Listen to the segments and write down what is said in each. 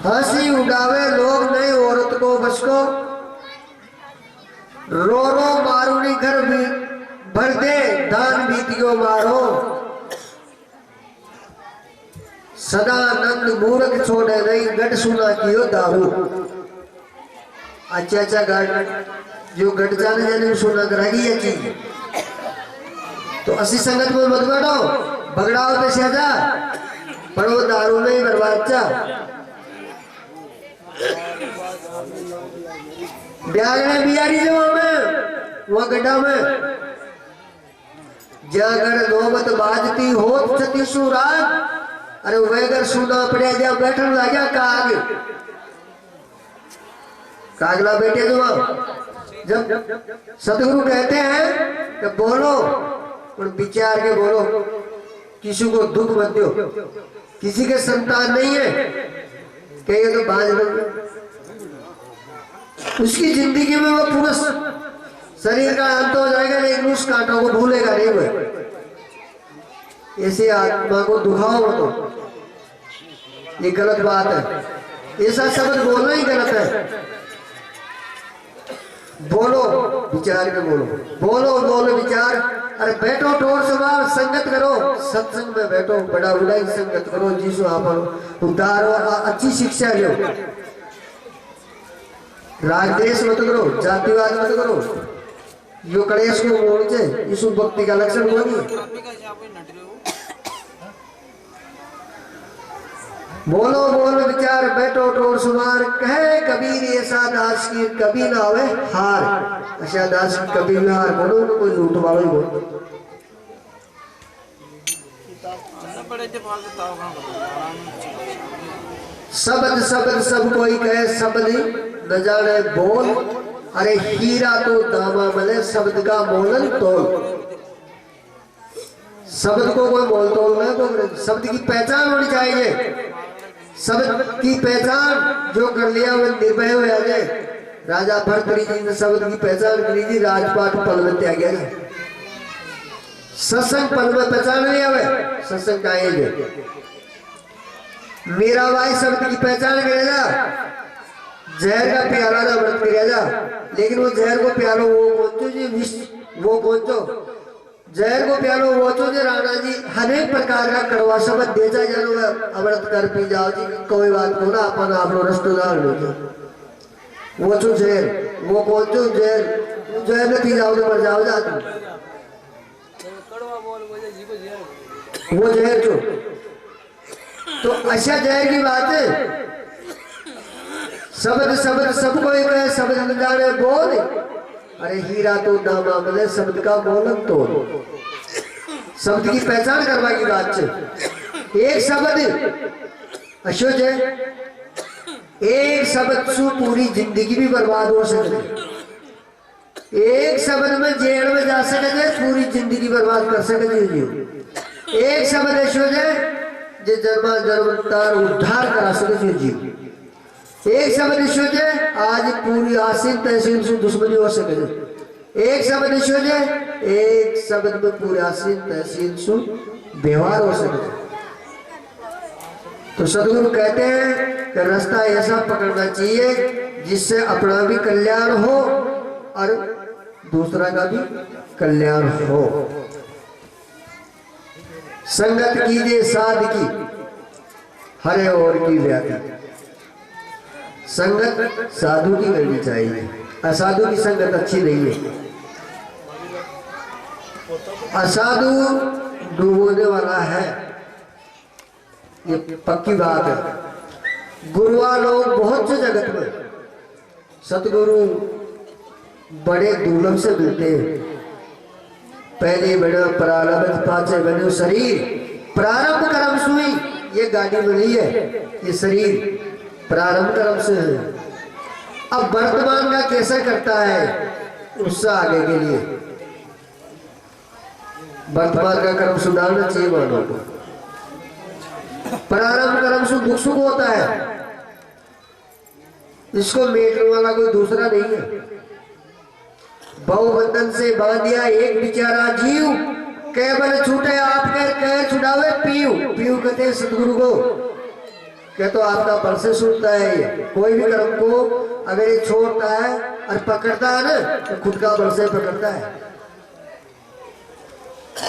हंसी उड़ावे लोग नहीं औरत को बस को, रो रो मारूनी घर भी भर दे दान बीतियो मारो। सदानंद मूर्ख छोड़े नहीं गढ़ सुना कियो दारू। अच्छा अच्छा गढ़ जो गढ़ जाने जाने सुना करेगी ये चीज। तो असी संगत में मत बैठो, भगड़ाओ तो सहजा पर वो दारू में ही बर्बाद चा। ब्यागने बियारी जो में वो गड्ढा में जागर नौबत बाजती हो छती सुराग। अरे वैगर सुना पड़े जा बैठन लगा काग कागला बैठे तो जब सतगुरु कहते हैं कि बोलो और विचार के बोलो, किसी को दुख मत दो, किसी के संतान नहीं है कहेंगे तो बाज लोग उसकी जिंदगी में वो पूरा शरीर का अंत हो जाएगा लेकिन उस कांटों को भूलेगा नहीं वो। ऐसी आत्मा को दुखाओ मत, ये गलत बात है। ऐसा शब्द बोलना ही गलत है। बोलो विचार के बोलो, बोलो बोलो विचार। अरे बैठो टोर सवार संगत करो, सत्संग में बैठो, बड़ा बुढ़ा की संगत करो, जिसो आप उतारो, अच्छी शिक्षा लो, राग द्वेष मत करो, जातिवाद मत करो, यो कलेश को मोड़ से यीशु भक्ति का लक्षण बोलिए। बोलो बोलो विचार, बैठो टोर सुमार, कहे कबीर ऐसा दास की कभी ना आवे हार। ऐसा दास की कभी ना हार बोलो ना, कोई लूट वालों ही बोलो। शब्द शब्द सब कोई कहे शब्द न जाने बोल। अरे हीरा तो दामा मले शब्द का मोलन तोल। शब्द को कोई मोल तोल नहीं, को शब्द की पहचान होनी चाहिए। शब्द की पहचान जो कर लिया वो निर्भय हो जाए। राजा भरतरी जी ने शब्द की पहचान करी थी, राजपाट पल में त्याग गया। सत्संग पल में पहचान लिया वे, सत्संग का ये मेरा भाई शब्द की पहचान करेगा, जहर का प्याला ना व्रत करेगा, लेकिन वो जहर को प्यालो वो पहुंचो जी विष वो पहुंचो, जहर को प्यालो वो तो जे राणा जी अनेक प्रकार का करवा शब्द बेचा जानो अमृत कर पी जाओ जी, कोई बात को ना अपन आप लोग रस्तोदार लो वो तो जहर वो पहुंचो जहर जहर न पी जाओ तो मर जाओ जा तुम वो जहर जो तो अच्छा जहर की बात है। शब्द शब्द सबको एक है, शब्द न जाने बोल। अरे हीरा तो दामा मिले शब्द का बोलन तोड़। शब्द की पहचान करवा की बात है। एक शब्द अशोच है, एक शब्द से पूरी जिंदगी भी बर्बाद हो सकती। एक शब्द में जेल में जा सकते, पूरी जिंदगी बर्बाद कर सकते। एक शब्द अशोच है जो जन्मा जन्म तार उद्धार करा सके जीव। एक शब्द ईश्वर है आज पूरी आसीन तहसील से दुश्मनी हो सके। एक शब्द ईश्वर है, एक शब्द में पूरी आसीन तहसील से व्यवहार हो सके। तो सदगुरु कहते हैं कि रास्ता ऐसा पकड़ना चाहिए जिससे अपना भी कल्याण हो और दूसरा का भी कल्याण हो। संगत कीजिए साध की हरे और की व्याधि। संगत साधु की करनी चाहिए, असाधु की संगत अच्छी नहीं है। असाधु डूबने वाला है, ये पक्की बात है। गुरुआ लोग बहुत से जगत में सतगुरु बड़े दुर्लभ से मिलते हैं। पहले बड़ा प्रारंभ पाचे बने शरीर, प्रारंभ कर्म सुई ये गाड़ी बनी है, ये शरीर प्रारंभ कर्म से है। अब वर्तमान का कैसा करता है उससे आगे के लिए वर्तमान का कर्म सुधारना चाहिए मानव को। प्रारंभ कर्म से दुख सुख होता है, इसको मेटने वाला कोई दूसरा नहीं है। बहुबंधन से बांधिया एक बेचारा जीव, केवल छूटे आप कह छुड़ावे पीयू। पीयू कहते हैं सदगुरु को क्या तो आपका बल से सुनता है। ये कोई भी कर्म को अगर ये छोड़ता है और पकड़ता है ना तो खुद का बल से पकड़ता है।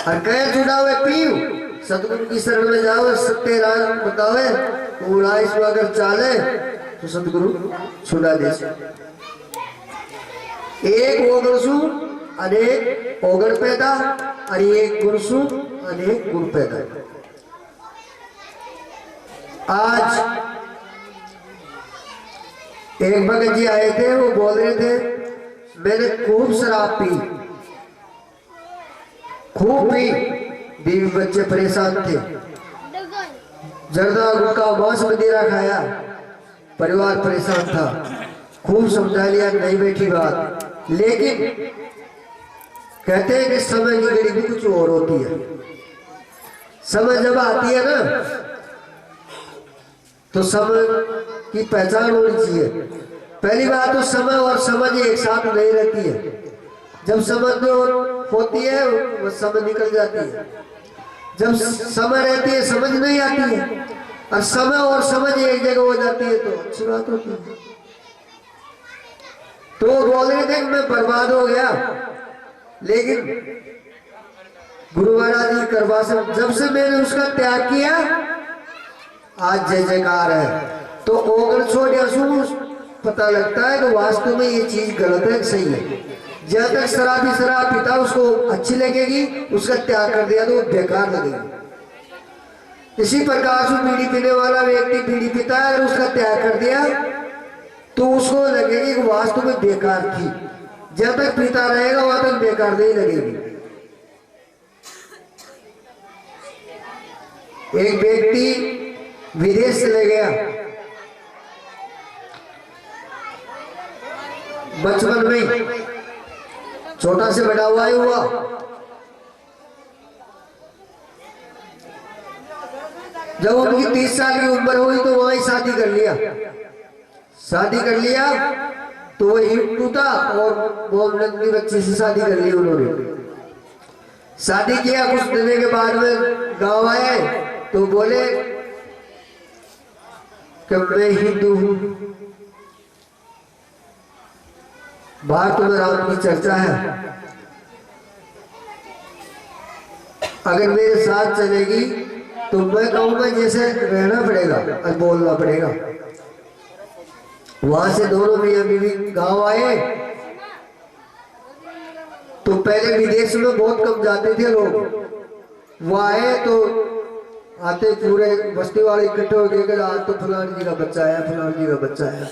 और कह जुड़ा हुए पीऊ सतगुरु की शरण में जाओ, सत्य राज बतावे, उड़ाइश में अगर चाले तो सतगुरु छुड़ा दे। एक ओगणसु अनेक ओगण पैदा और एक गुणसु अनेक गुण पैदा। आज एक भगत जी आए थे, वो बोल रहे थे मैंने खूब शराब पी, खूब पी, बीवी बच्चे परेशान थे, जर्दा गुटखा मांस मदिरा खाया, परिवार परेशान था, खूब समझा लिया नहीं बैठी बात। लेकिन कहते हैं कि समय की घड़ी भी कुछ और होती है। समय जब आती है ना तो समय की पहचान होनी चाहिए। पहली बात तो समय और समझ एक साथ नहीं रहती है। जब समझ होती है वो समझ निकल जाती है, जब समय रहती है समझ नहीं आती है, और समय और समझ एक जगह हो जाती है तो अच्छी बात होती है। तो बोल रहे थे मैं बर्बाद हो गया, लेकिन गुरु महाराज जी कृपा से जब से मैंने उसका त्याग किया आज जय जयकार है। तो ओगण छोड़ या पता लगता है कि वास्तव में ये चीज गलत है सही है। जब तक शराबी शराब पीता उसको अच्छी लगेगी, उसका त्याग कर दिया तो वो बेकार लगेगी। इसी प्रकार से बीड़ी पीने वाला व्यक्ति बीड़ी पीता है, अगर उसका त्याग कर दिया तो उसको लगेगी कि वास्तव में बेकार थी। जब तक पीता रहेगा वहां तक बेकार नहीं लगेगी। एक व्यक्ति विदेश चले गया, बचपन में छोटा से बड़ा हुआ ही हुआ। जब उनकी 30 साल की उम्र हुई तो वहीं शादी कर लिया। शादी कर लिया तो वो हिंदू था और मोहम्मद की बच्ची से शादी कर ली उन्होंने। शादी किया, कुछ दिन के बाद में गांव आए तो बोले कि मैं हिंदू हूं, बाहर तो राम की चर्चा है, अगर मेरे साथ चलेगी तो मैं कहूंगा जैसे रहना पड़ेगा और बोलना पड़ेगा। वहां से दोनों मियां बीवी गांव आए तो पहले विदेश में बहुत कम जाते थे लोग, वो आए तो आते पूरे बस्ती वाले इकट्ठे हो गए, आज तो फलान जी का बच्चा आया, फलान जी का बच्चा आया।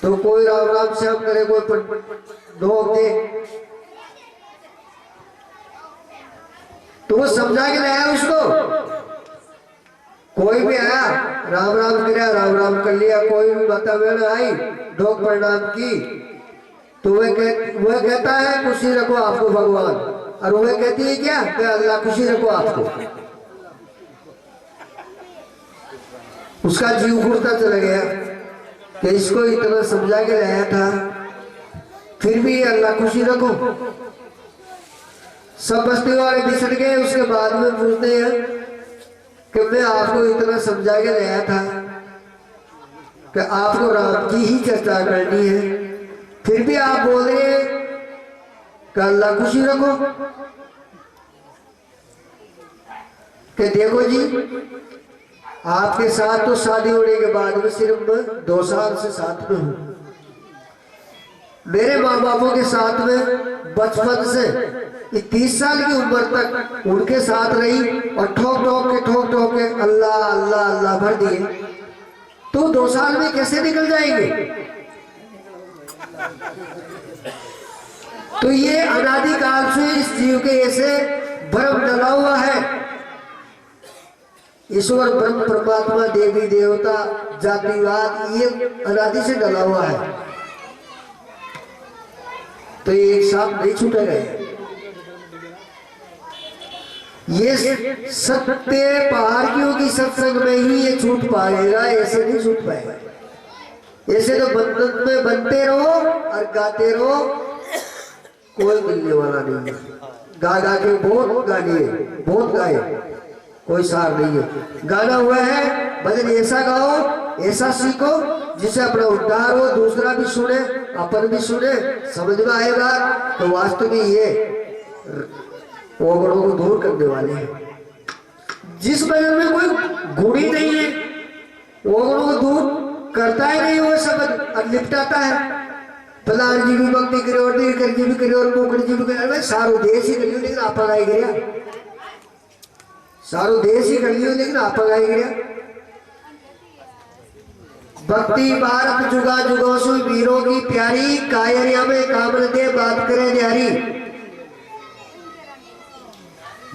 तो कोई राम राम श्याम करे, कोई ढोक दे, तो वो समझा के लाया उसको। कोई भी आया राम राम किया, राम राम कर लिया, कोई भी माता बहन आई ढोक प्रणाम की तो वह कहता है खुशी रखो आपको भगवान, और वह कहती है क्या कि अल्लाह खुशी रखो आपको। उसका जीव घुटता चला गया कि इसको इतना समझा के लाया था फिर भी अल्लाह खुशी रखो। सब बस्ती वाले बिछड़ गए। उसके बाद में पूछते हैं कि मैं आपको इतना समझा के लाया था कि आपको राम की ही चर्चा करनी है, फिर भी आप बोल रहे हैं कि अल्लाह खुशी रखो। कि देखो जी आपके साथ तो शादी होने के बाद में सिर्फ 2 साल से साथ में हूं, मेरे माँ बापों के साथ में बचपन से 30 साल की उम्र तक उनके साथ रही और ठोक ठोक के अल्लाह अल्लाह अल्लाह भर दिए, तो 2 साल में कैसे निकल जाएंगे। तो ये अनादिकाल से इस जीव के ऐसे भ्रम डला हुआ है। ईश्वर ब्रह्म परमात्मा देवी देवता जातिवाद ये अनादि से डला हुआ है, तो ये एक साथ नहीं छूटेगा। ये सत्य पहाड़ियों की सत्संग में ही ये छूट पाएगा, ऐसे नहीं छूट पाएगा। ऐसे तो बंधन में बनते रहो और गाते रहो, कोई मिलने वाला नहीं है। गा गा के बहुत गा लिए, बहुत गाए, कोई सार नहीं है। गाना हुआ है भजन ऐसा गाओ ऐसा सीखो जिससे अपना उद्धार हो, दूसरा भी सुने, अपन भी सुने, समझ में आएगा। तो वास्तव में ये ओगड़ों को दूर करने वाले हैं। जिस भजन में कोई गुण ही नहीं है, ओगड़ों को दूर करता ही नहीं वो शब्द और निपटाता है। प्रधान जी भी भक्ति करे और नीलकंठ जी भी करे और मोकड़ जी भी करे, सारो देश ही कर लियो लेकिन आप आई गया, सारो देश ही कर लियो लेकिन आप आई गया। भक्ति भारत जुगा जुगोसु वीरों की प्यारी, कायरिया में कामन दे बात करे न्यारी।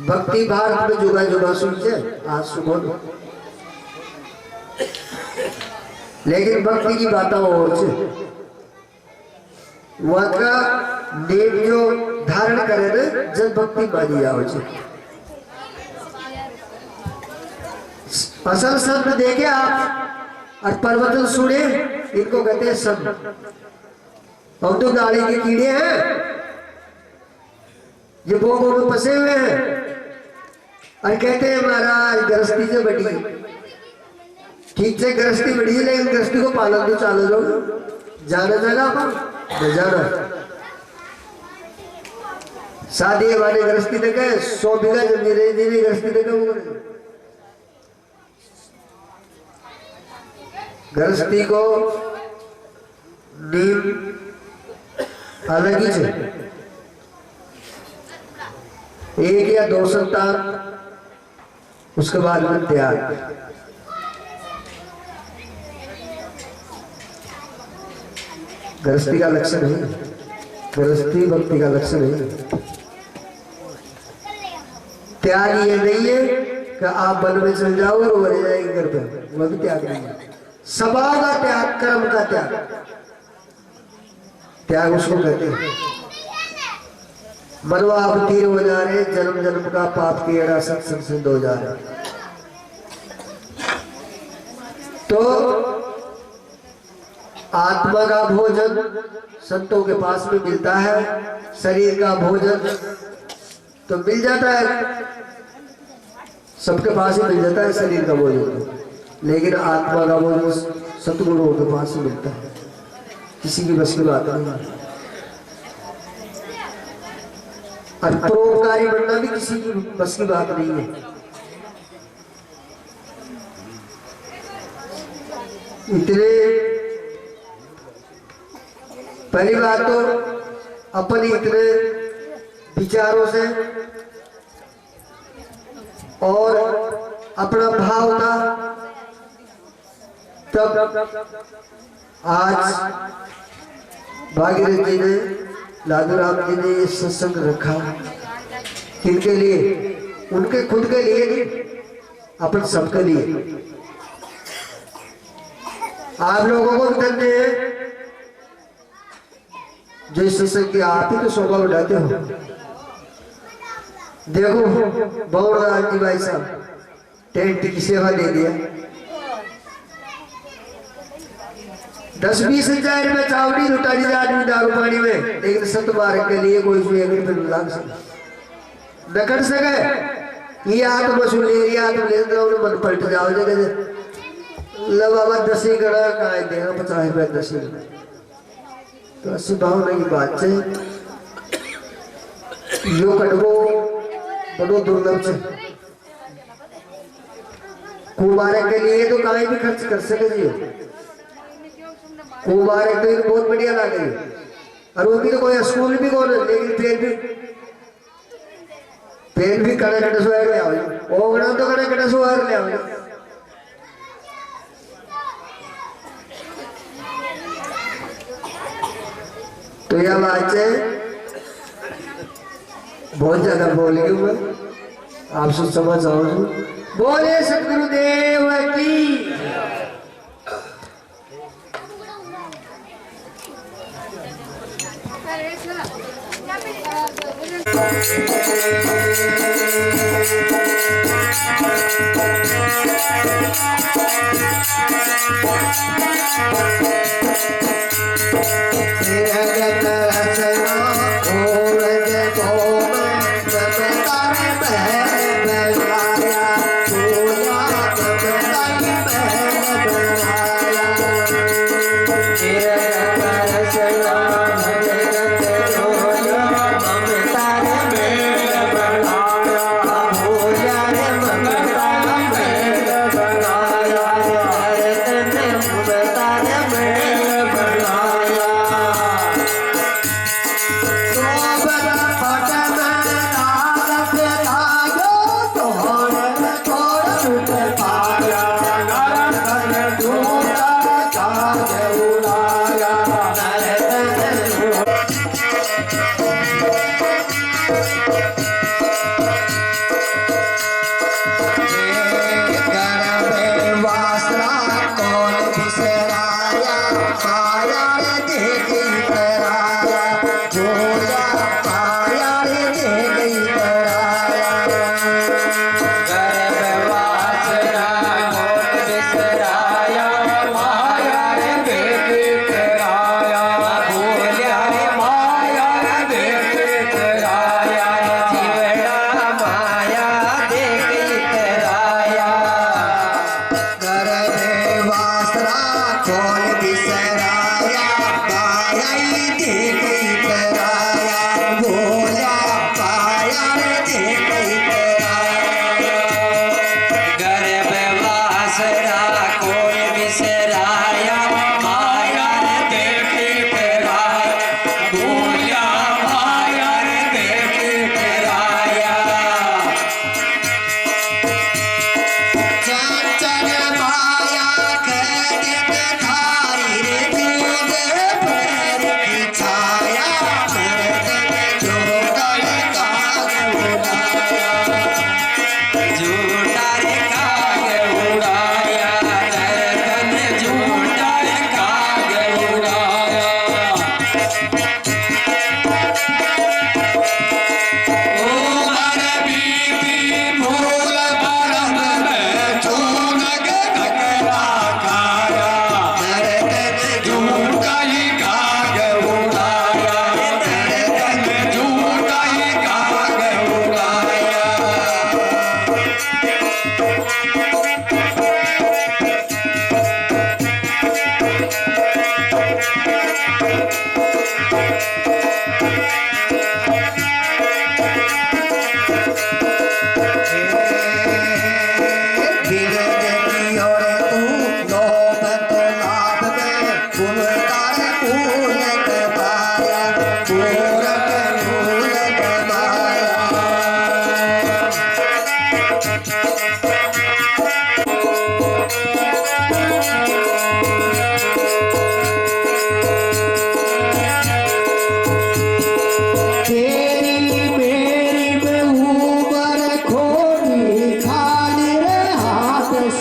भक्ति भारत में जुगा जुगोसु से आज सुबह, लेकिन भक्ति की बातें और से वह का नेम जो धारण करे न जन भक्ति मानी जाओ छे। असल संत देखे आप और प्रवचन सुने, इनको कहते हैं संत। हम तो नाली के कीड़े हैं, ये बोगों में फंसे हुए हैं और कहते हैं महाराज गृहस्थी से बड़ी, ठीक से गृहस्थी बड़ी है लेकिन गृहस्थी को पालन तो चालू जाओ, जाना जाएगा अपन जाना। शादी हमारे गृहस्थी तक है, 100 बीघा जमीन गृहस्थी तक है, वो गृहस्थी को नीम अलग ही से, एक या 2 संतान, उसके बाद में त्याग। गृहस्थी का लक्ष्य नहीं, गृहस्थी भक्ति का लक्ष्य नहीं। त्याग ये नहीं है कि आप वन में चल जाओ और रह जाएंगे घर पे, वह भी त्याग नहीं है। स्वभाव का त्याग, कर्म का त्याग, त्याग उसको कहते हैं। मनवा आप तीर हो जा रहे, जन्म जन्म का पाप की एड़ा सत्संग सिद्ध हो जा रहे। तो आत्मा का भोजन संतों के पास में मिलता है, शरीर का भोजन तो मिल जाता है, सबके पास ही मिल जाता है शरीर का भोजन, लेकिन आत्मा का भोजन सतगुरुओं के पास ही मिलता है, किसी की बस की बात नहीं। और परोपकारी बनना भी किसी की बस की बात नहीं है। इतने पहली बात तो अपने इतने विचारों से और अपना भाव था, तब आज भागीरथ जी ने, लादूराम जी ने ये सत्संग रखा। किनके लिए? उनके खुद के लिए नहीं, अपन सबके लिए। आप लोगों को धन्य है जो इस सत्संग की आप ही तो शोभा उठाते हो। देखो बहुराज जी भाई साहब टेंट की सेवा दे दिया, 10-20 हजार में चावड़ी लुटा दी आदमी दारू पानी में, लेकिन सत मार्ग के लिए कोई लाग सके न कर सके। ये आत्म वसूल मन पलट जाओ जगह लो बाबा 10 गड़ा का देगा 50 रुपया 10। तो ऐसी भावना की बात है, यो कटबो बड़ो दुर्लभ है। कुमारक के लिए तो कहीं भी खर्च कर सके जी, कुमारक तो बहुत बढ़िया लगे, और वो भी तो कोई स्कूल भी कौन, लेकिन पेन भी कड़ा कटा सुहार ले आओ, ओगड़ा तो कड़ा कटा सुहार ले आओ। तो यह बात है, बहुत ज्यादा बोल गई मैं, आपसे समझ आओ। बोले सतगुरुदेव की।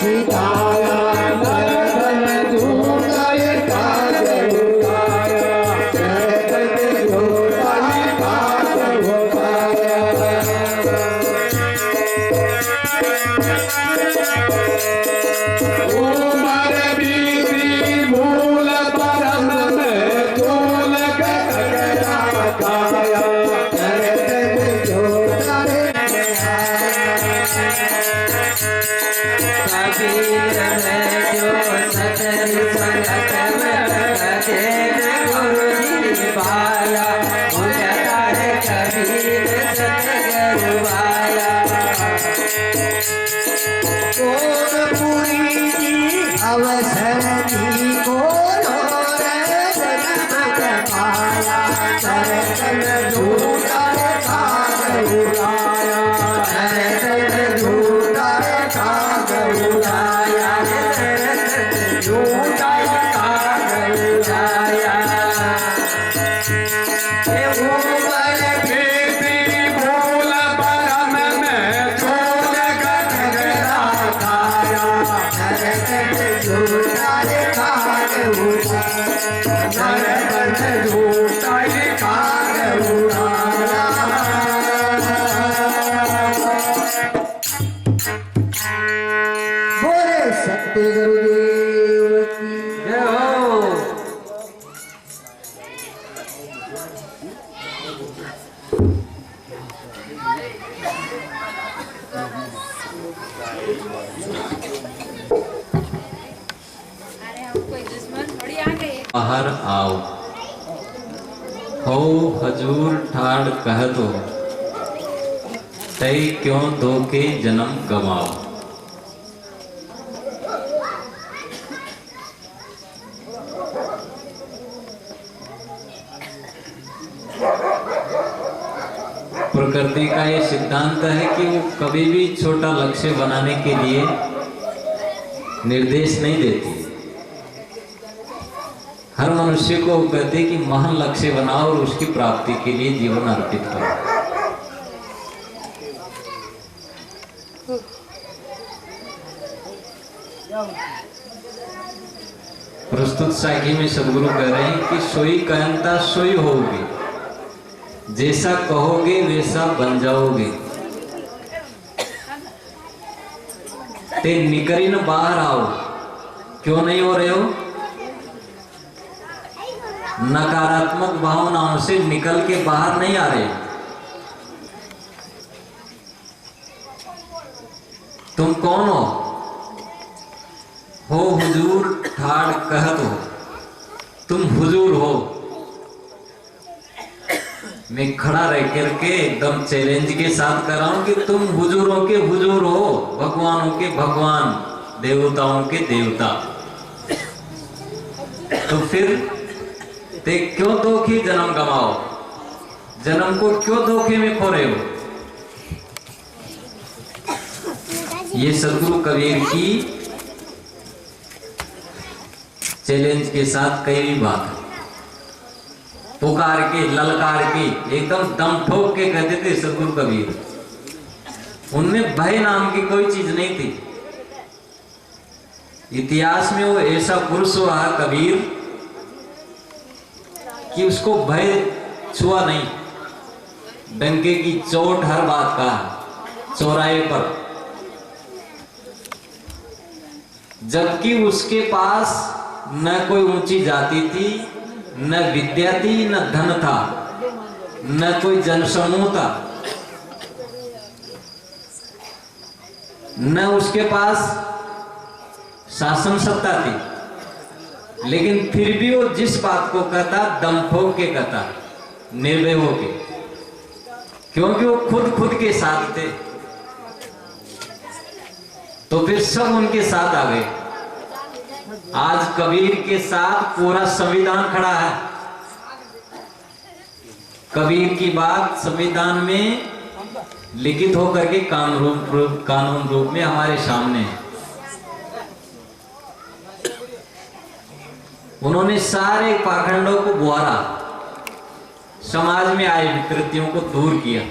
सिखाया नर्तन झूठाए काज उठाया नर्तन झूठाए काज उठाया उमर बीती भूल परम में झूल गगरा खाया नर्तन झूठाए कबीर ने जो सचर संगत में गुरु जी पाया उजता है कबीर सतगुरु आया पूरी जी अवसर जी को पाया नर्तन झूठाए काज उठाया नर्तन झूठाए काज उठाया झूठाए काज उठाया उमर बीती भूल परम में झूल गगरा खाया नर्तन झूठाए काज उठाया नर्तन झूठाए काज उठाया बोले सत्य गुरुदेव की जय हो बाहर आओ हो हजूर ठाड़ कह दो तई क्यों दो के जन्म गवाओ प्रकृति का ये सिद्धांत है कि वो कभी भी छोटा लक्ष्य बनाने के लिए निर्देश नहीं देती। हर मनुष्य को कहते हैं कि महान लक्ष्य बनाओ और उसकी प्राप्ति के लिए जीवन अर्पित करो। प्रस्तुत साखी में सदगुरु कह रहे हैं कि सोई कहता सोई होगी, जैसा कहोगे वैसा बन जाओगे। ते निकरी न बाहर आओ, क्यों नहीं हो रहे हो? नकारात्मक भावनाओं से निकल के बाहर नहीं आ रहे। तुम कौन हो हुजूर ठाड़ कहत हो, तुम हुजूर हो। मैं खड़ा रह करके एकदम चैलेंज के साथ कर रहा हूं कि तुम हुजूरों के हुजूर हो, भगवानों के भगवान, देवताओं के देवता। तो फिर ते क्यों धोखे जन्म गवाओ, जन्म को क्यों धोखे में खो रहे हो? ये सदगुरु कबीर की चैलेंज के साथ कई भी बात है। पुकार के, ललकार के, एकदम दम ठोक के कहते थे सदगुरु कबीर। उनमें भय नाम की कोई चीज नहीं थी। इतिहास में वो ऐसा पुरुष रहा कबीर कि उसको भय छुआ नहीं। डंके की चोट हर बात का, चौराहे पर, जबकि उसके पास न कोई ऊंची जाति थी, न विद्या थी, न धन था, न कोई जनसमूह था, न उसके पास शासन सत्ता थी। लेकिन फिर भी वो जिस बात को कहता दम ठोक के कहता, निर्भय होके, क्योंकि वो खुद के साथ थे। तो फिर सब उनके साथ आ गए। आज कबीर के साथ पूरा संविधान खड़ा है। कबीर की बात संविधान में लिखित होकर के कानून रूप में हमारे सामने है। उन्होंने सारे पाखंडों को बुआरा, समाज में आए विकृतियों को दूर किया,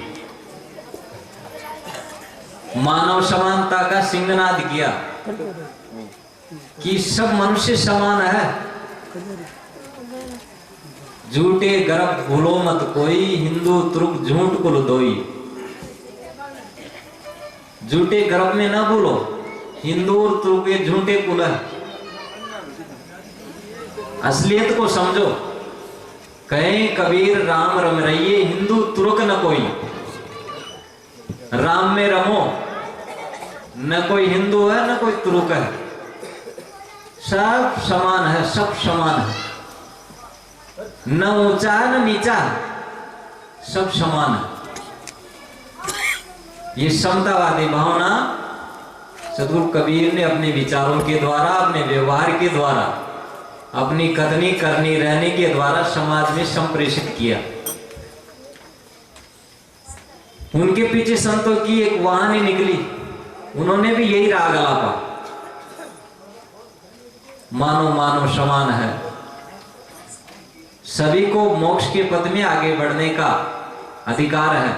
मानव समानता का सिंहनाद किया। कि सब मनुष्य समान है। झूठे गर्भ भूलो मत कोई, हिंदू तुर्क झूठ कुल दोई। झूठे गर्भ में ना भूलो, हिंदू और तुर्क ये झूठे कुल है। असलियत को समझो। कहे कबीर राम रम रहिए, हिंदू तुर्क न कोई। राम में रमो, न कोई हिंदू है न कोई तुर्क है, सब समान है, सब समान है। न ऊंचा न नीचा, सब समान है। ये समतावादी भावना सदगुरु कबीर ने अपने विचारों के द्वारा, अपने व्यवहार के द्वारा, अपनी कथनी करनी रहने के द्वारा समाज में संप्रेषित किया। उनके पीछे संतों की एक वाहनी निकली, उन्होंने भी यही राग अलापा, मानो मानो समान है। सभी को मोक्ष के पथ में आगे बढ़ने का अधिकार है।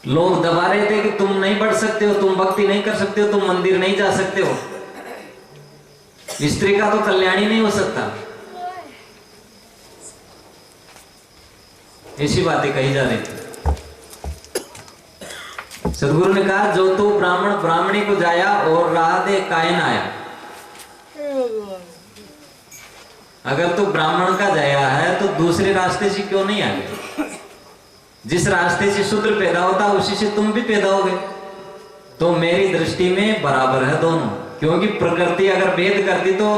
लोग दबा रहे थे कि तुम नहीं बढ़ सकते हो, तुम भक्ति नहीं कर सकते हो, तुम मंदिर नहीं जा सकते हो, स्त्री का तो कल्याण ही नहीं हो सकता, ऐसी बातें कही जा रही थी। सदगुरु ने कहा, जो तू ब्राह्मण ब्राह्मणी को जाया और राह दे कायन आया। अगर तू ब्राह्मण का जाया है तो दूसरे रास्ते से क्यों नहीं आए? जिस रास्ते से शूद्र पैदा होता उसी से तुम भी पैदा हो गए। तो मेरी दृष्टि में बराबर है दोनों, क्योंकि प्रकृति अगर भेद करती तो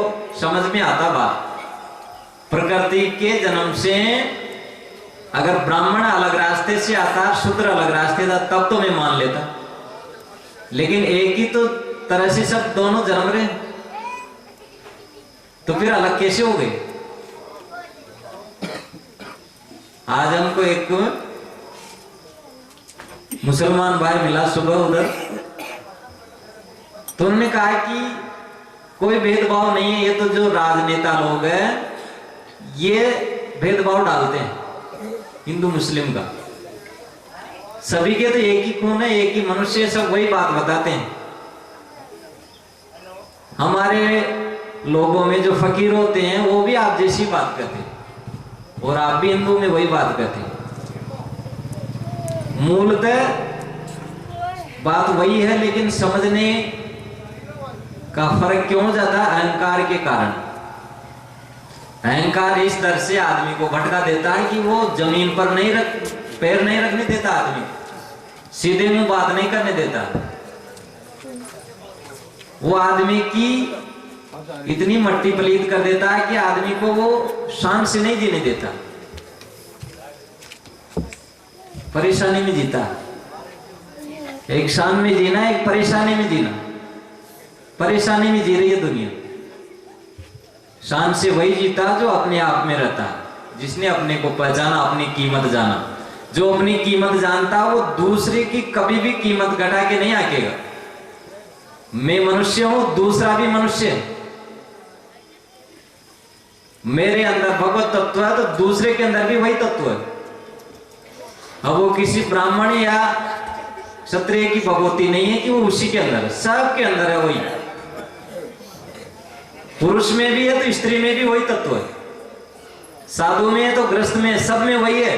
समझ में आता बात। प्रकृति के जन्म से अगर ब्राह्मण अलग रास्ते से आता, शूद्र अलग रास्ते था, तब तो मैं मान लेता। लेकिन एक ही तो तरह से सब दोनों जन्म रहे, तो फिर अलग कैसे हो गए? आज हमको एक मुसलमान भाई मिला सुबह उधर, तो उन्होंने कहा कि कोई भेदभाव नहीं है, ये तो जो राजनेता लोग हैं ये भेदभाव डालते हैं हिंदू मुस्लिम का। सभी के तो एक ही खून है, एक ही मनुष्य, सब वही बात बताते हैं। हमारे लोगों में जो फकीर होते हैं वो भी आप जैसी बात करते हैं, और आप भी हिंदू में वही बात करते हैं। मूलतः बात वही है, लेकिन समझने का फर्क क्यों ज्यादा? अहंकार के कारण। अहंकार इस तरह से आदमी को भटका देता है कि वो जमीन पर पैर नहीं रखने देता, आदमी सीधे मुंह बात नहीं करने देता। वो आदमी की इतनी मट्टी पलीत कर देता है कि आदमी को वो शान से नहीं जीने देता, परेशानी में जीता। एक शान में जीना, एक परेशानी में जीना। परेशानी में जी रही है दुनिया। शान से वही जीता जो अपने आप में रहता, जिसने अपने को पहचाना, अपनी कीमत जाना। जो अपनी कीमत जानता वो दूसरे की कभी भी कीमत घटा के नहीं आकेगा। मैं मनुष्य हूं, दूसरा भी मनुष्य है। मेरे अंदर भगवत तत्व है तो दूसरे के अंदर भी वही तत्व है। अब वो किसी ब्राह्मण या क्षत्रिय की भगवती नहीं है कि वो उसी के अंदर है, सबके अंदर है वही। पुरुष में भी है तो स्त्री में भी वही तत्व है, साधु में है तो गृहस्थ में है, सब में वही है।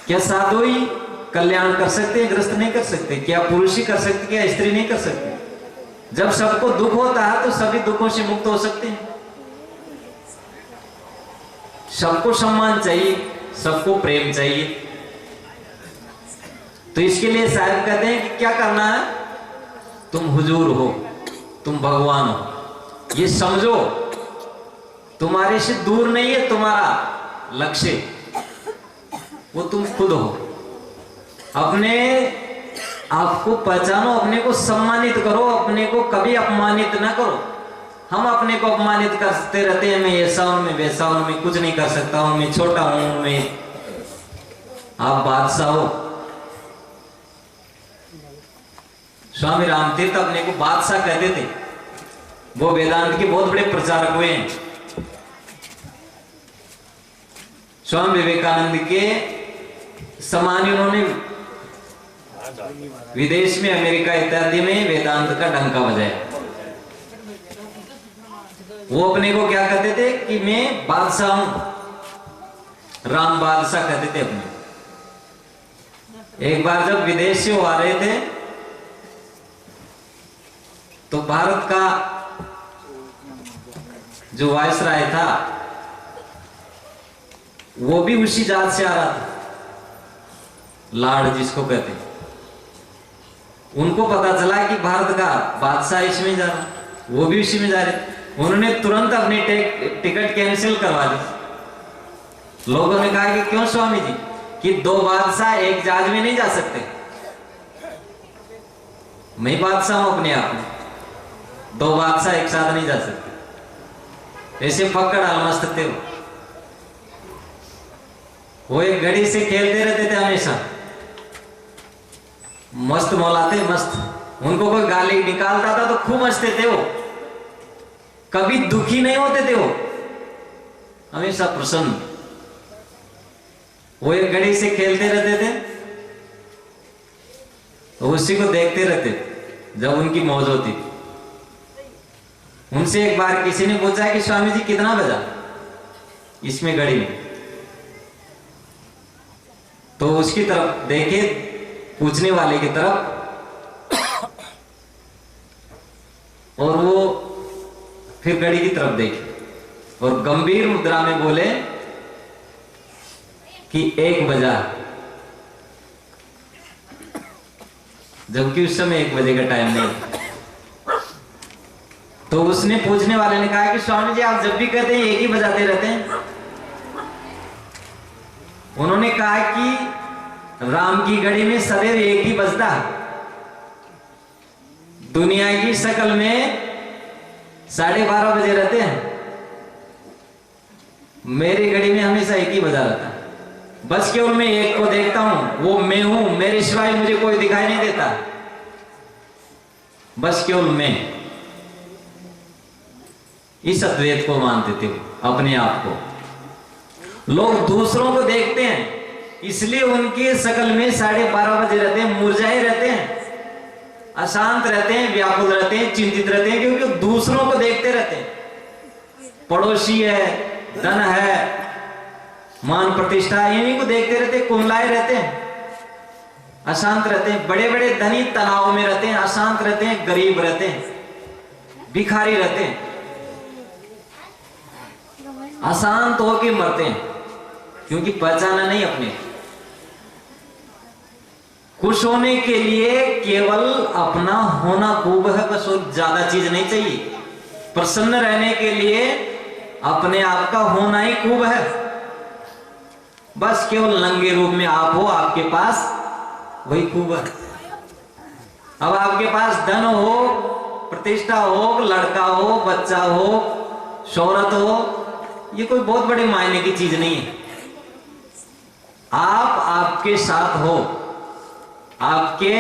क्या साधु ही कल्याण कर सकते हैं, गृहस्थ नहीं कर सकते? क्या पुरुष ही कर सकते, क्या स्त्री नहीं कर सकते? जब सबको दुख होता है तो सभी दुखों से मुक्त हो सकते हैं। सबको सम्मान चाहिए, सबको प्रेम चाहिए। तो इसके लिए साहब कहते हैं कि क्या करना है? तुम हुजूर हो, तुम भगवान हो, ये समझो। तुम्हारे से दूर नहीं है तुम्हारा लक्ष्य, वो तुम खुद हो। अपने आपको पहचानो, अपने को सम्मानित करो, अपने को कभी अपमानित ना करो। हम अपने को अपमानित करते रहते हैं, मैं ऐसा हूं, मैं वैसा हूं, मैं कुछ नहीं कर सकता हूं, मैं छोटा हूं, मैं। आप बादशाह हो। स्वामी रामतीर्थ अपने को बादशाह कहते थे। वो वेदांत के बहुत बड़े प्रचारक हुए हैं। स्वामी विवेकानंद के समान उन्होंने विदेश में अमेरिका इत्यादि में वेदांत का डंका बजाया। वो अपने को क्या कहते थे कि मैं बादशाह हूं, राम बादशाह कहते थे अपने। एक बार जब विदेश से वो आ रहे थे तो भारत का जो वायसराय था वो भी उसी जात से आ रहा था, लार्ड जिसको कहते हैं। उनको पता चला कि भारत का बादशाह इसमें जा रहा, वो भी उसी में जा रहे। उन्होंने तुरंत अपनी टिकट कैंसिल करवा दी। लोगों ने कहा कि क्यों स्वामी जी, कि दो बादशाह एक जहाज में नहीं जा सकते। मैं बादशाह हूं अपने आप में, दो बादशाह एक साथ नहीं जा सकते। ऐसे पकड़ अलमस्त थे वो एक घड़ी से खेलते रहते थे हमेशा, मस्त मौलाते मस्त। उनको कोई गाली निकालता था तो खूब हंसते थे वो, कभी दुखी नहीं होते थे वो, हमेशा प्रसन्न। वो एक घड़ी से खेलते रहते थे तो उसी को देखते रहते जब उनकी मौज होती। उनसे एक बार किसी ने पूछा कि स्वामी जी कितना बजा इसमें घड़ी में, तो उसकी तरफ देखे, पूछने वाले की तरफ, और वो फिर घड़ी की तरफ देखे और गंभीर मुद्रा में बोले कि 1 बजा, जबकि उस समय 1 बजे का टाइम नहीं। तो उसने, पूछने वाले ने कहा कि स्वामी जी आप जब भी कहते हैं 1 ही बजाते रहते हैं। उन्होंने कहा कि राम की घड़ी में सदैव 1 ही बजता है, दुनिया की शक्ल में 12:30 बजे रहते हैं, मेरी घड़ी में हमेशा 1 ही बजा रहता है। बस केवल मैं 1 को देखता हूं, वो मैं हूं, मेरे सिवाय मुझे कोई दिखाई नहीं देता, बस केवल मैं। इस अद्वैत को मानते थे अपने आप को। लोग दूसरों को देखते हैं इसलिए उनकी शक्ल में 12:30 बजे रहते हैं, मुरझाए रहते हैं, अशांत रहते हैं, व्याकुल रहते हैं, चिंतित रहते हैं, क्योंकि दूसरों को देखते रहते हैं। पड़ोसी है, धन है, मान प्रतिष्ठा, इन्हीं को देखते रहते, कुमलाए रहते हैं, अशांत रहते हैं। बड़े बड़े धनी तनाव में रहते हैं, अशांत रहते हैं, गरीब रहते हैं, भिखारी रहते हैं, अशांत होकर मरते हैं, क्योंकि पहचाना नहीं अपने। खुश होने के लिए केवल अपना होना खूब है, बस और ज्यादा चीज नहीं चाहिए। प्रसन्न रहने के लिए अपने आप का होना ही खूब है, बस केवल नंगे रूप में आप हो, आपके पास वही खूब है। अब आपके पास धन हो, प्रतिष्ठा हो, लड़का हो, बच्चा हो, शोहरत हो, ये कोई बहुत बड़े मायने की चीज नहीं है। आप आपके साथ हो, आपके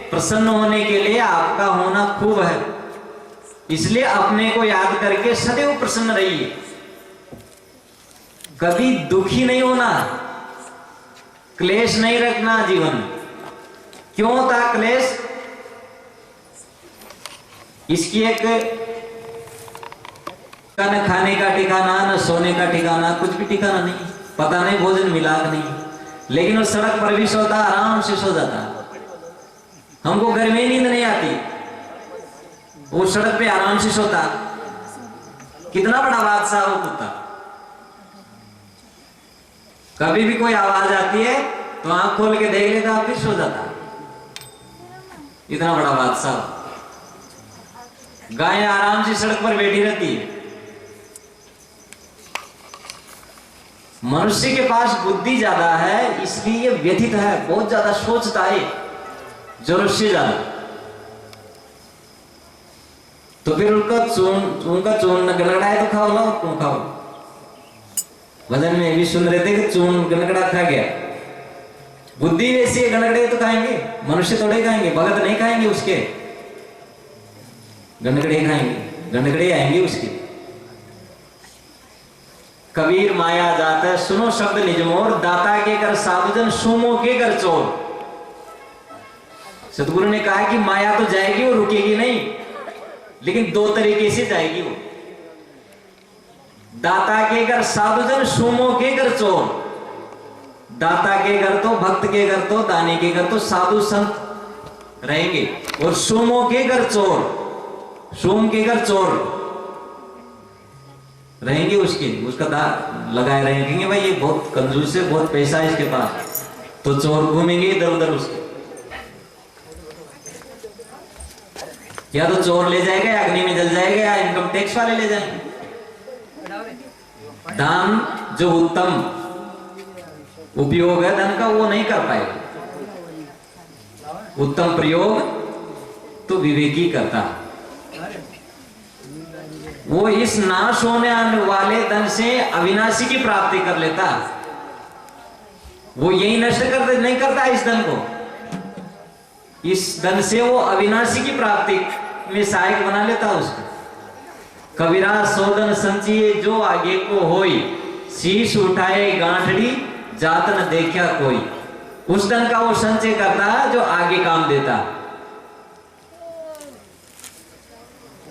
प्रसन्न होने के लिए आपका होना खूब है, इसलिए अपने को याद करके सदैव प्रसन्न रहिए। कभी दुखी नहीं होना, क्लेश नहीं रखना जीवन में। क्यों था क्लेश? इसकी एक न खाने का ठिकाना, न सोने का ठिकाना, कुछ भी ठिकाना नहीं, पता नहीं भोजन मिला कि नहीं। लेकिन वो सड़क पर भी सोता, आराम से सो जाता। हमको घर में नींद नहीं आती, वो सड़क पे आराम से सोता। कितना बड़ा बादशाह वो कुत्ता। कभी भी कोई आवाज आती है तो आंख खोल के देख लेता, फिर सो जाता। इतना बड़ा बादशाह। गाय आराम से सड़क पर बैठी रहती है। मनुष्य के पास बुद्धि ज्यादा है, इसलिए व्यथित है, बहुत ज्यादा सोचता है, जरूरत से ज्यादा। तो फिर उनका चून गड़गड़ाए तो खाओ, लो तुम खाओ। भजन में भी सुन रहे थे कि चून गड़गड़ा खा गया। बुद्धि वैसी है, गड़गड़े तो खाएंगे, मनुष्य थोड़े खाएंगे, भगत नहीं खाएंगे उसके, गड़गड़े खाएंगे, गड़गड़े आएंगे उसके। कबीर माया जाता है, सुनो शब्द निजमोर, दाता के कर साधुजन, सुमो के कर चोर। सतगुरु ने कहा कि माया तो जाएगी, वो रुकेगी नहीं, लेकिन दो तरीके से जाएगी वो। दाता के घर साधुजन, सुमो के घर चोर। दाता के घर तो, भक्त के घर तो, दानी के घर तो साधु संत रहेंगे, और सुमो के घर चोर, सोम के घर चोर रहेंगे। उसका दाग लगाए रहेंगे, भाई ये बहुत कंजूस है, बहुत पैसा है इसके पास, तो चोर घूमेंगे इधर उधर उसके। या तो चोर ले जाएगा, या अग्नि में जल जाएगा, या इनकम टैक्स वाले ले जाएंगे। दान जो उत्तम उपयोग है धन का, वो नहीं कर पाएगा। उत्तम प्रयोग तो विवेकी करता है। वो इस नाश होने वाले धन से अविनाशी की प्राप्ति कर लेता। वो यही नष्ट कर नहीं करता इस धन को, इस धन से वो अविनाशी की प्राप्ति में सहायक बना लेता उसको। कबीरा सोदन संचिए जो आगे को होई, शीश उठाए गांठड़ी जात न देखा कोई। उस धन का वो संचय करता है जो आगे काम देता।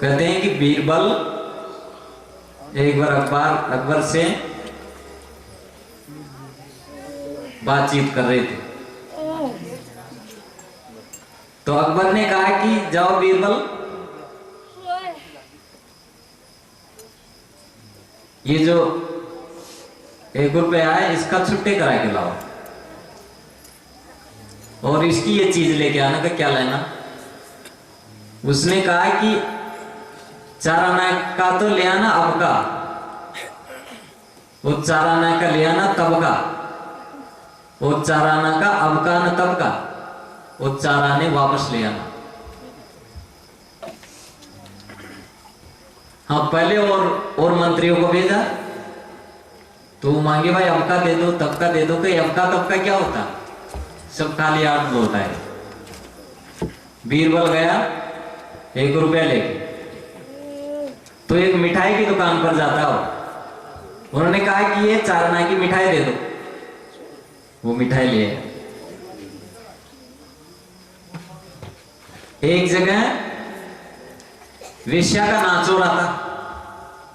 कहते हैं कि बीरबल एक बार अकबर से बातचीत कर रहे थे, तो अकबर ने कहा कि जाओ बीरबल, ये जो 1 रुपया है इसका छुट्टे करा के लाओ, और इसकी ये चीज लेके आना। का क्या लेना? उसने कहा कि 4 आना का तो ले आना अब का, वो 4 आना का ले आना तब का, वो 4 आना का अब का न तब का, वो 4 आने वापस ले आना। हाँ, पहले और मंत्रियों को भेजा तो मांगे भाई अब का दे दो, तब का दे दो। कि अब का तब का क्या होता? सब खाली आठ बोलता है। बीरबल गया 1 रुपया लेके, तो एक मिठाई की दुकान पर जाता हो। उन्होंने कहा कि ये 4 आना की मिठाई दे दो। वो मिठाई ले आया। एक जगह वेश्या का नाच हो रहा था,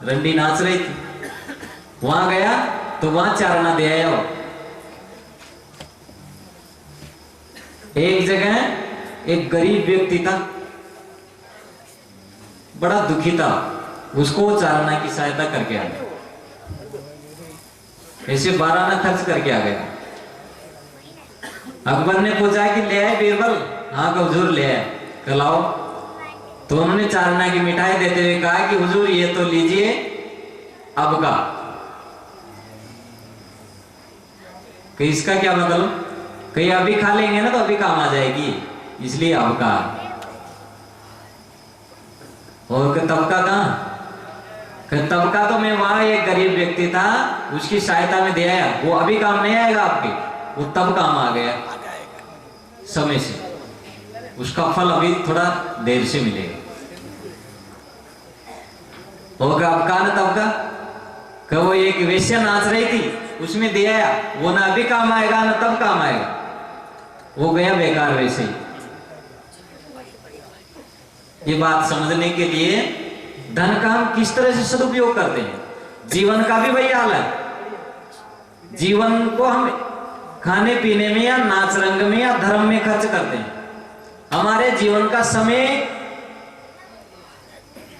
रंडी नाच रही थी। वहां गया तो वहां 4 आना दे आया। एक जगह एक गरीब व्यक्ति था, बड़ा दुखी था, उसको 4 आना की सहायता करके आ गया। ऐसे 12 आना खर्च करके आ गया। अकबर ने पूछा कि ले आए बीरबल? हाँ का हुजूर ले आए। कलाओ। तो उन्होंने 4 आना की मिठाई देते हुए कहा कि हुजूर ये तो लीजिए अब का। कि इसका क्या मतलब? कहीं अभी खा लेंगे ना तो अभी काम आ जाएगी, इसलिए अब का। और तब का कहां? तब का तो मैं वहां एक गरीब व्यक्ति था, उसकी सहायता में दे आया। वो अभी काम नहीं आएगा आपके, वो तब काम आ गया समय से। उसका फल अभी थोड़ा देर से मिलेगा। होगा अब का न तब का। वो एक वेश्या नाच रही थी, उसमें दे आया। वो ना अभी काम आएगा ना तब काम आएगा, वो गया बेकार वैसे ही। ये बात समझने के लिए धन का हम किस तरह से सदुपयोग करते हैं। जीवन का भी वही हाल है। जीवन को हम खाने पीने में या नाच रंग में या धर्म में खर्च करते हैं। हमारे जीवन का समय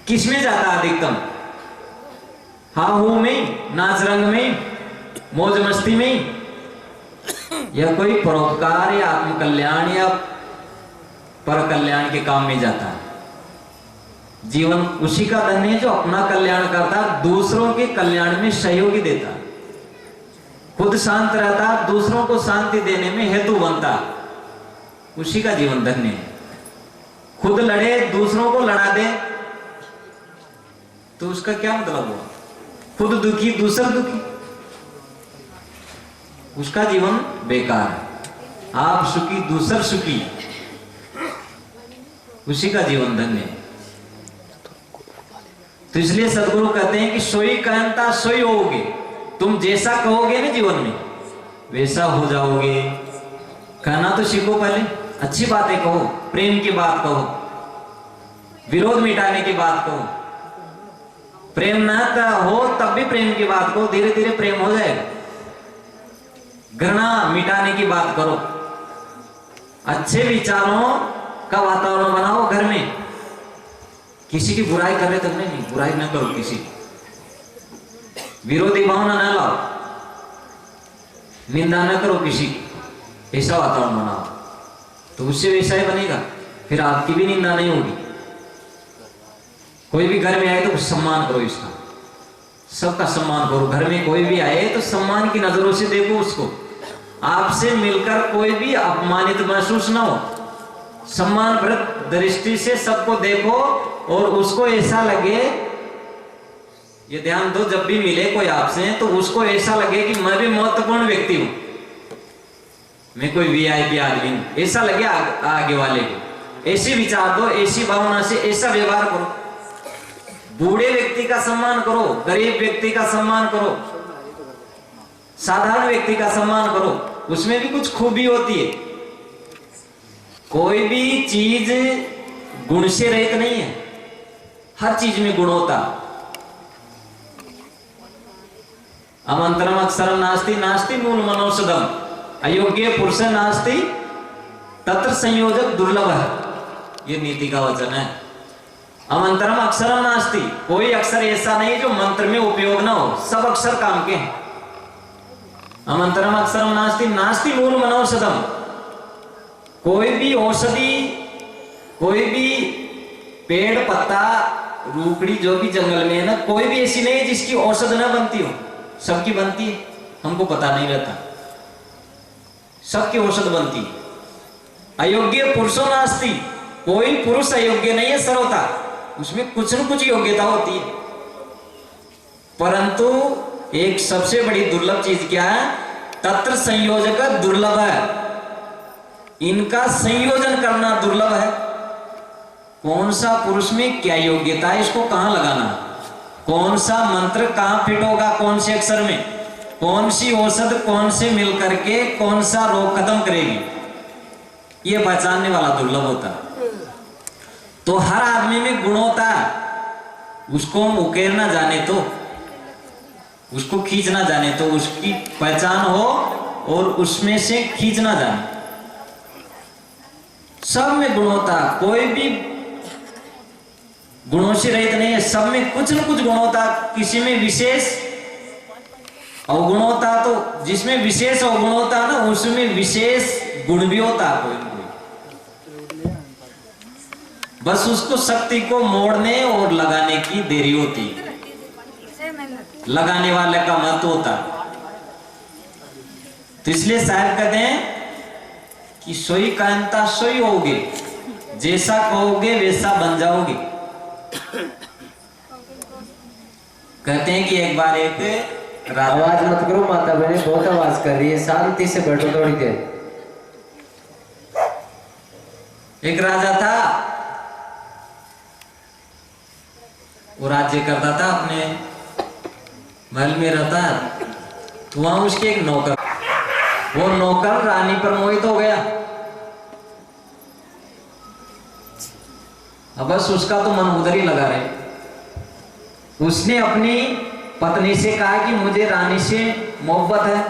किसमें जाता है अधिकतम? हाँ हूं में, नाच रंग में, मौज मस्ती में, या कोई परोपकार या आत्म कल्याण या पर कल्याण के काम में जाता है। जीवन उसी का धन है जो अपना कल्याण करता, दूसरों के कल्याण में सहयोगी देता, खुद शांत रहता, दूसरों को शांति देने में हेतु बनता, उसी का जीवन धन्य है। खुद लड़े, दूसरों को लड़ा दे, तो उसका क्या मतलब हुआ? खुद दुखी दूसरा दुखी, उसका जीवन बेकार है। आप सुखी दूसर सुखी, उसी का जीवन धन्य है। तो इसलिए सदगुरु कहते हैं कि सोई कहता सोई होगे। तुम जैसा कहोगे ना जीवन में, वैसा हो जाओगे। कहना तो सीखो पहले। अच्छी बातें कहो, प्रेम की बात कहो, विरोध मिटाने की बात कहो। प्रेम ना हो तब भी प्रेम की बात कहो, धीरे धीरे प्रेम हो जाएगा। घृणा मिटाने की बात करो, अच्छे विचारों का वातावरण बनाओ घर में। किसी की बुराई कर रहे तक नहीं, बुराई ना करो किसी की, विरोधी भावना ना लाओ, निंदा ना करो किसी की, ऐसा वातावरण बनाओ तो उससे वैसा ही बनेगा, फिर आपकी भी निंदा नहीं होगी। कोई भी घर में आए तो सम्मान करो, इसका सबका सम्मान करो। घर में कोई भी आए तो सम्मान की नजरों से देखो उसको, आपसे मिलकर कोई भी अपमानित महसूस ना हो, सम्मान भरत दृष्टि से सबको देखो और उसको ऐसा लगे, ये ध्यान दो, जब भी मिले कोई आपसे तो उसको ऐसा लगे कि मैं भी महत्वपूर्ण व्यक्ति हूं, मैं कोई वीआईपी आदमी हूं, ऐसा लगे आगे वाले को। ऐसी विचार दो, ऐसी भावना से ऐसा व्यवहार करो। बूढ़े व्यक्ति का सम्मान करो, गरीब व्यक्ति का सम्मान करो, साधारण व्यक्ति का सम्मान करो, उसमें भी कुछ खूबी होती है। कोई भी चीज गुण से रहित नहीं है, हर चीज में गुण होता। अमंतरम अक्षरम नास्ति, नास्ति मूल मनोषधम, अयोग्य पुरुष नास्ति तत्र संयोजक दुर्लभ है, ये नीति का वचन है। अमंतरम अक्षरम नास्ति, कोई अक्षर ऐसा नहीं जो मंत्र में उपयोग ना हो, सब अक्षर काम के हैं। अमंतरम अक्षरम नास्ति, नास्ति मूल मनौषधम, कोई भी औषधि, कोई भी पेड़ पत्ता रूखड़ी जो भी जंगल में है ना, कोई भी ऐसी नहीं है जिसकी औषध ना बनती हो, सबकी बनती है, हमको पता नहीं रहता, सबकी औषध बनती है। अयोग्य पुरुषो नास्ति, कोई पुरुष अयोग्य नहीं है सर्वथा, उसमें कुछ न कुछ योग्यता होती है, परंतु एक सबसे बड़ी दुर्लभ चीज क्या है, तत्र संयोजक दुर्लभ है, इनका संयोजन करना दुर्लभ है। कौन सा पुरुष में क्या योग्यता है, इसको कहां लगाना, कौन सा मंत्र कहां फिट होगा, कौन से अक्षर में, कौन सी औषध कौन से मिल करके कौन सा रोग खत्म करेगी, ये पहचानने वाला दुर्लभ होता है। तो हर आदमी में गुण होता है, उसको हम उकेरना जाने तो, उसको खींचना जाने तो, उसकी पहचान हो और उसमें से खींचना जाने। सब में गुण होता, कोई भी गुणों से रहित नहीं है, सब में कुछ न कुछ गुण होता, किसी में विशेष अवगुण होता, तो जिसमें विशेष अवगुण होता ना उसमें विशेष गुण भी होता कोई न कोई, बस उसको शक्ति को मोड़ने और लगाने की देरी होती, लगाने वाले का मत होता। तो इसलिए साहब कहते हैं कि सोई कांता सोई होगे, जैसा कहोगे वैसा बन जाओगे। कहते हैं कि एक बार एक आवाज मत करो, माता बहने बहुत आवाज कर रही है, शांति से बैठो थोड़ी देर। एक राजा था, वो राज्य करता था, अपने महल में रहता, तो वहां उसके एक नौकर, वो नौकर रानी पर मोहित हो गया। अब बस उसका तो मन उधर ही लगा रहे। उसने अपनी पत्नी से कहा कि मुझे रानी से मोहब्बत है,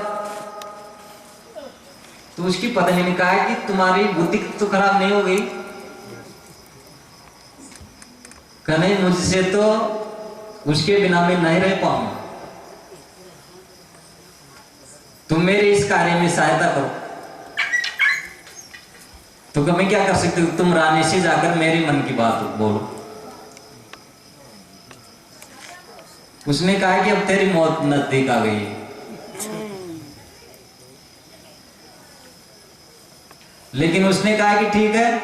तो उसकी पत्नी ने कहा कि तुम्हारी बुद्धि तो खराब नहीं हो गई, कहने मुझसे तो उसके बिना मैं नहीं रह पाऊंगा, तुम मेरे इस कार्य में सहायता करो। तो क्या मैं क्या कर सकती हूँ, तुम रानी से जाकर मेरे मन की बात बोलो। उसने कहा कि अब तेरी मौत नजदीक आ गई, लेकिन उसने कहा कि ठीक है,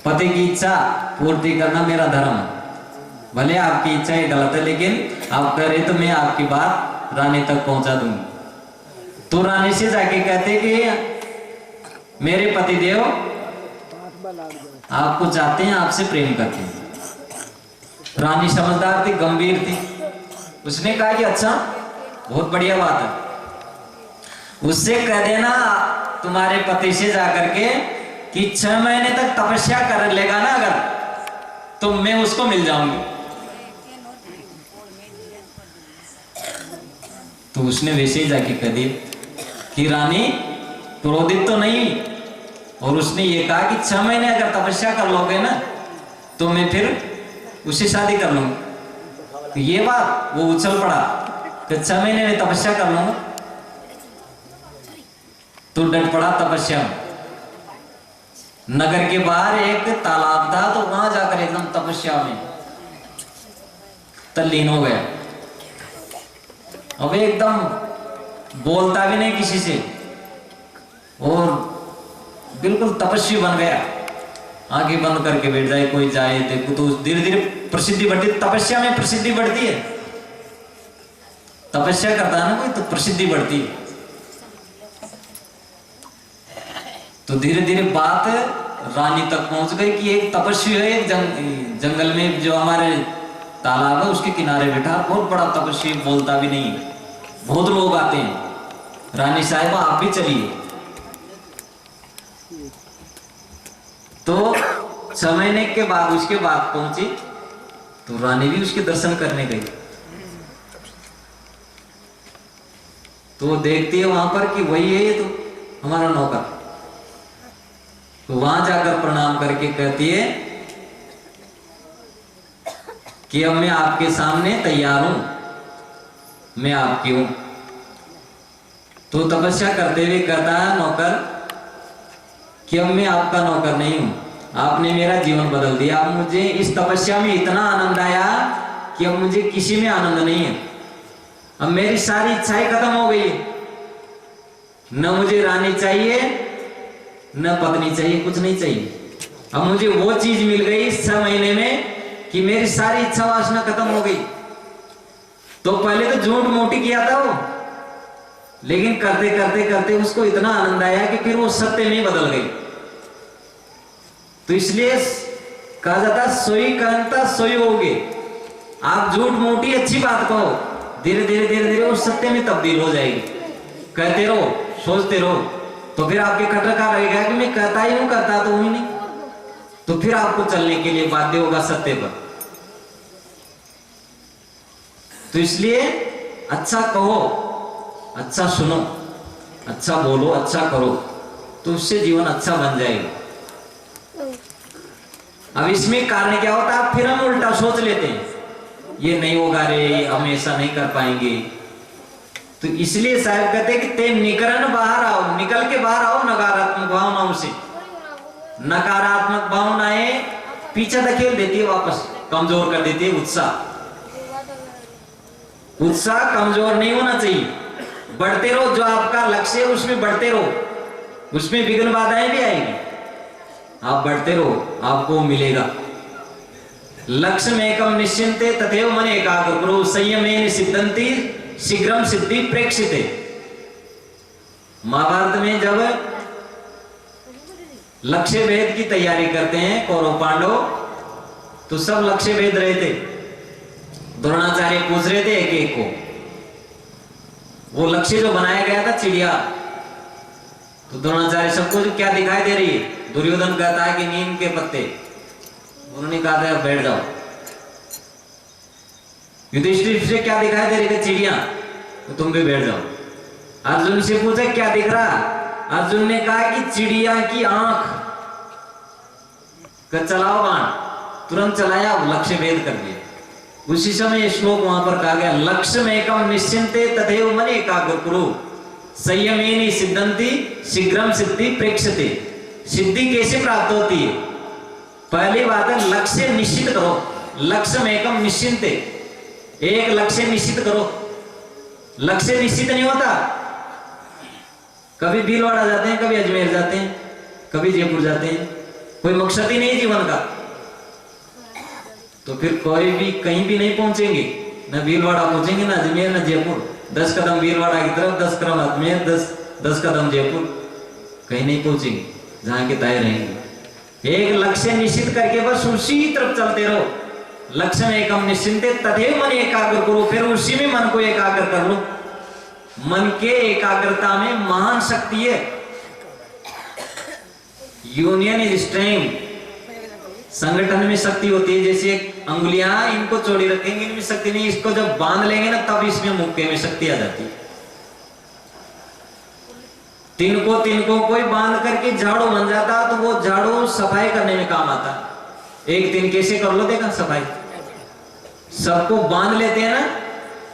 पति की इच्छा पूर्ति करना मेरा धर्म है, भले आपकी इच्छा ही गलत है, लेकिन आप कह रहे तो मैं आपकी बात रानी तक पहुंचा दूंगी। तो रानी से जाके कहते कि मेरे पतिदेव आपको चाहते हैं, आपसे प्रेम करते हैं। रानी समझदार थी, गंभीर थी, उसने कहा कि अच्छा बहुत बढ़िया बात है, उससे कह देना तुम्हारे पति से जाकर के कि 6 महीने तक तपस्या कर लेगा ना अगर, तो मैं उसको मिल जाऊंगी। तो उसने वैसे ही जाके कह दिया कि रानी क्रोधित तो नहीं, और उसने ये कहा कि 6 महीने अगर तपस्या कर लोगे ना तो मैं फिर उससे शादी कर लूंगा। तो ये बात वो उछल पड़ा कि 6 महीने में तपस्या कर लूंगा। तो डट पड़ा तपस्या में। नगर के बाहर एक तालाब था, तो वहां जाकर एकदम तपस्या में तल्लीन हो गया। अब एकदम बोलता भी नहीं किसी से और बिल्कुल तपस्वी बन गया। आंखें बंद करके बैठ जाए, कोई जाए देखो तो धीरे धीरे प्रसिद्धि बढ़ती। तपस्या में प्रसिद्धि बढ़ती है, तपस्या करता है ना कोई तो प्रसिद्धि बढ़ती है। तो धीरे धीरे बात रानी तक पहुंच गई कि एक तपस्वी है, एक जंगल में जो हमारे तालाब है उसके किनारे बैठा, बहुत बड़ा तपस्वी, बोलता भी नहीं, बहुत लोग आते हैं। रानी साहिबा आप भी चलिए। तो 6 महीने के बाद उसके बाद पहुंची, तो रानी भी उसके दर्शन करने गई। तो देखती है वहां पर कि वही है ये तो हमारा नौकर। तो वहां जाकर प्रणाम करके कहती है कि अब मैं आपके सामने तैयार हूं, मैं आपकी हूं। तो तपस्या करते हुए कहता है नौकर कि अब मैं आपका नौकर नहीं हूं, आपने मेरा जीवन बदल दिया। अब मुझे इस तपस्या में इतना आनंद आया कि अब मुझे किसी में आनंद नहीं है। अब मेरी सारी इच्छाएं खत्म हो गई, न मुझे रानी चाहिए न पत्नी चाहिए, कुछ नहीं चाहिए। अब मुझे वो चीज मिल गई इस 6 महीने में कि मेरी सारी इच्छा वासना खत्म हो गई। तो पहले तो झूठ मोटी किया था वो, लेकिन करते करते करते उसको इतना आनंद आया कि फिर वो सत्य में बदल गई। तो इसलिए कहा जाता सोई कहता सोई होगे। आप झूठ मोटी अच्छी बात कहो, धीरे धीरे धीरे धीरे वो सत्य में तब्दील हो जाएगी। कहते रहो, सोचते रहो, तो फिर आपके खटका रहेगा कि मैं कहता ही हूं, करता तो हूं ही नहीं। तो फिर आपको चलने के लिए बाध्य होगा सत्य पर। तो इसलिए अच्छा कहो, अच्छा सुनो, अच्छा बोलो, अच्छा करो, तो उससे जीवन अच्छा बन जाएगा। अब इसमें कारण क्या होता है, फिर हम उल्टा सोच लेते हैं, ये नहीं होगा रे, हम ऐसा नहीं कर पाएंगे। तो इसलिए साहब कहते हैं कि ते निकरण बाहर आओ, निकल के बाहर आओ नकारात्मक भावनाओं से। नकारात्मक भावनाएं पीछे धकेल देती है, वापस कमजोर कर देती है उत्साह। उत्साह कमजोर नहीं होना चाहिए, बढ़ते रहो। जो आपका लक्ष्य है उसमें बढ़ते रहो, उसमें विघ्न बाधाएं भी आएगी, आप बढ़ते रहो, आपको मिलेगा। लक्ष्य में एकम निश्चिंते तथैव मन एकाग्र करो, संयमेन सिद्धंति शीघ्रम सिद्धि प्रेक्षिते। महाभारत में जब लक्ष्य भेद की तैयारी करते हैं कौरव पांडव, तो सब लक्ष्य भेद रहे थे। द्रोणाचार्य पूछ रहे थे एक एक को, वो लक्ष्य जो बनाया गया था चिड़िया, तो द्रोणाचार्य सबको जो क्या दिखाई दे रही है, दुर्योधन कहता है कि नीम के पत्ते, उन्होंने कहा था बैठ जाओ। युधिष्ठिर से क्या दिखाई दे रही थी, चिड़िया, तो तुम भी बैठ जाओ। अर्जुन से पूछे क्या दिख रहा, अर्जुन ने कहा कि चिड़िया की आंख। चलाओ बाण, तुरंत चलाया, लक्ष्य भेद कर दिया। उसी समय श्लोक वहां पर कहा गया, लक्ष्य में एकम निश्चिंते तथैव मन एकाग्र कुरु, संयमेन सिद्धंति शीघ्रम सिद्धि प्रेक्षते। सिद्धि कैसे प्राप्त होती है, पहली बात है लक्ष्य निश्चित करो। लक्ष्य में एकम निश्चिंते, एक लक्ष्य निश्चित करो। लक्ष्य निश्चित नहीं होता, कभी भीलवाड़ा जाते हैं, कभी अजमेर जाते हैं, कभी जयपुर जाते हैं, कोई मकसद ही नहीं जीवन का, तो फिर कोई भी कहीं भी नहीं पहुंचेंगे। न भीलवाड़ा पहुंचेंगे, न अजमेर, न जयपुर। 10 कदम भीलवाड़ा की तरफ, 10 कदम अजमेर, 10 कदम जयपुर, कहीं नहीं पहुंचेंगे, जहां के तय रहेंगे। एक लक्ष्य निश्चित करके बस उसी तरफ चलते रहो। लक्ष्य में एकम निश्चिंते तथैव मन एकाग्र करो, फिर उसी में मन को एकाग्र कर लो। मन के एकाग्रता में महान शक्ति है। Union is strength. संगठन में शक्ति होती है, जैसे अंगुलियां इनको चौड़ी रखेंगे इनमें शक्ति नहीं, इसको जब बांध लेंगे ना तब इसमें मुक्के में शक्ति आ जाती है। तिनको कोई बांध करके झाड़ू बन जाता तो वो झाड़ू सफाई करने में काम आता। एक दिन कैसे कर लो देखा सफाई, सबको बांध लेते हैं ना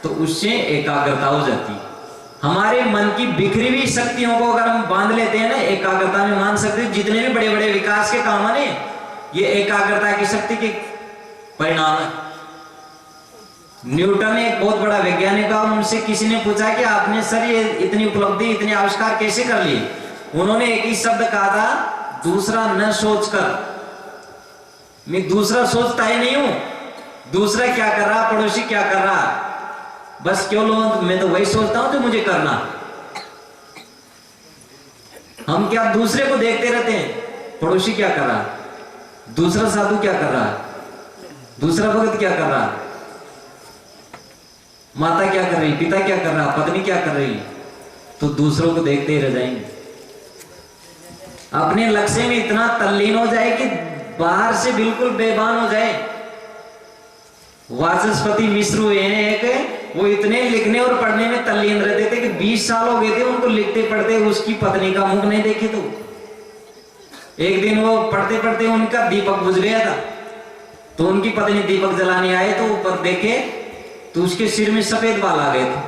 तो उससे एकाग्रता हो जाती है। हमारे मन की बिखरी हुई शक्तियों को अगर हम बांध लेते हैं ना, एकाग्रता में मान सकते हैं जितने भी बड़े बड़े विकास के काम है ये एकाग्रता की शक्ति के परिणाम है। न्यूटन एक बहुत बड़ा वैज्ञानिक था, उनसे किसी ने पूछा कि आपने सर ये इतनी उपलब्धि इतने आविष्कार कैसे कर लिए? उन्होंने एक ही शब्द कहा था, दूसरा न सोचकर। मैं दूसरा सोचता ही नहीं हूं, दूसरा क्या कर रहा, पड़ोसी क्या कर रहा, बस केवल मैं तो वही सोचता हूं जो मुझे करना। हम क्या दूसरे को देखते रहते हैं, पड़ोसी क्या कर रहा, दूसरा साधु क्या कर रहा, दूसरा भगत क्या कर रहा, माता क्या कर रही, पिता क्या कर रहा, पत्नी क्या कर रही, तो दूसरों को देखते ही रह जाएंगे। अपने लक्ष्य में इतना तल्लीन हो जाए कि बाहर से बिल्कुल बेभान हो जाए। वाचस्पति मिश्र हुए हैं एक, वो इतने लिखने और पढ़ने में तल्लीन रहते थे कि 20 साल हो गए थे उनको लिखते पढ़ते, उसकी पत्नी का मुख नहीं देखे। तो एक दिन वो पढ़ते पढ़ते उनका दीपक बुझ गया था, तो उनकी पत्नी दीपक जलाने आए तो ऊपर देखे तो उसके सिर में सफेद बाल आ गए थे।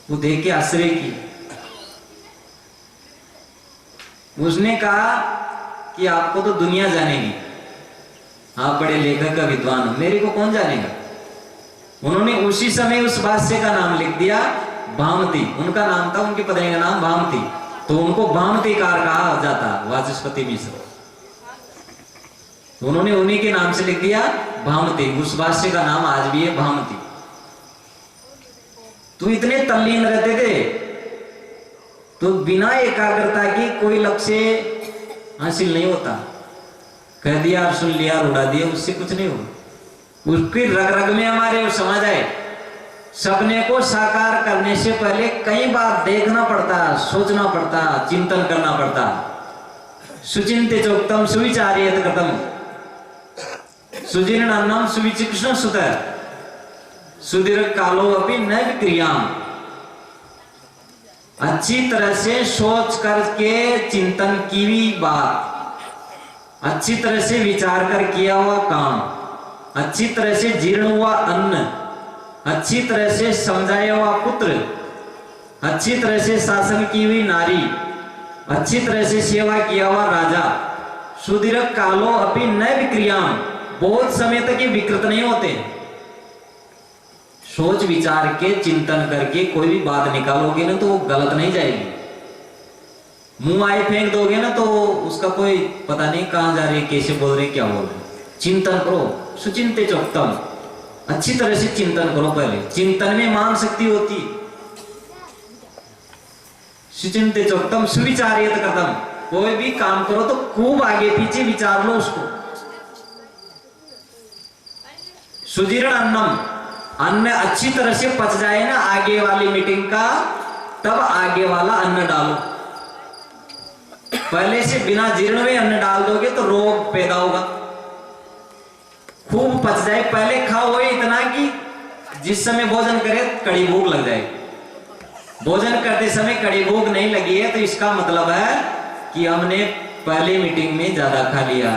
वो देख के आश्चर्य की, उसने कहा कि आपको तो दुनिया जानेगी, आप बड़े लेखक का विद्वान हो, मेरे को कौन जानेगा। उन्होंने उसी समय उस भाष्य का नाम लिख दिया भामती, उनका नाम था, उनकी पत्नी का नाम भामती, तो उनको भामतीकार कहा जाता, वाचस्पति मिश्र। उन्होंने उन्हीं के नाम से लिख दिया भामती, उस भाष्य का नाम आज भी है भामती। तो इतने तल्लीन रहते थे, तो बिना एकाग्रता की कोई लक्ष्य हासिल नहीं होता। कह दिया और सुन लिया और उड़ा दिया, उससे कुछ नहीं होगा। उसकी रग रग में हमारे समा जाए। सपने को साकार करने से पहले कई बार देखना पड़ता, सोचना पड़ता, चिंतन करना पड़ता। सुचिंतित चोक्तम सुविचार्यत कृतम सुजीर्णन्नम सुविचिक्षण सुत सुदीर्घ कालो अपि न विक्रियाम। अच्छी तरह से सोच करके चिंतन की हुई बात, अच्छी तरह से विचार कर किया हुआ काम, अच्छी तरह से जीर्ण हुआ अन्न, अच्छी तरह से समझाया हुआ पुत्र, अच्छी तरह से शासन की हुई नारी, अच्छी तरह से सेवा किया हुआ राजा, सुदीर्घ कालो अपि न विक्रियाम, बहुत समय तक ये विकृत नहीं होते। सोच विचार के चिंतन करके कोई भी बात निकालोगे ना तो वो गलत नहीं जाएगी। मुंह आए फेंक दोगे ना तो उसका कोई पता नहीं कहां जा रही है, कैसे बोल रहे, क्या बोल रहे। चिंतन करो, सुचिंतित चोक्तम, अच्छी तरह से चिंतन करो। पहले चिंतन में मान शक्ति होती, सुचिंतित चोक्तम सुविचार्यत कृतम, कोई भी काम करो तो खूब आगे पीछे विचार लो उसको। सुजीर्ण अन्नम, अन्न अच्छी तरह से पच जाए ना आगे वाली मीटिंग का, तब आगे वाला अन्न डालो। पहले से बिना जीर्ण में अन्न डाल दोगे तो रोग पैदा होगा। खूब पच जाए, पहले खाओ इतना कि जिस समय भोजन करे कड़ी भूख लग जाए। भोजन करते समय कड़ी भूख नहीं लगी है तो इसका मतलब है कि हमने पहले मीटिंग में ज्यादा खा लिया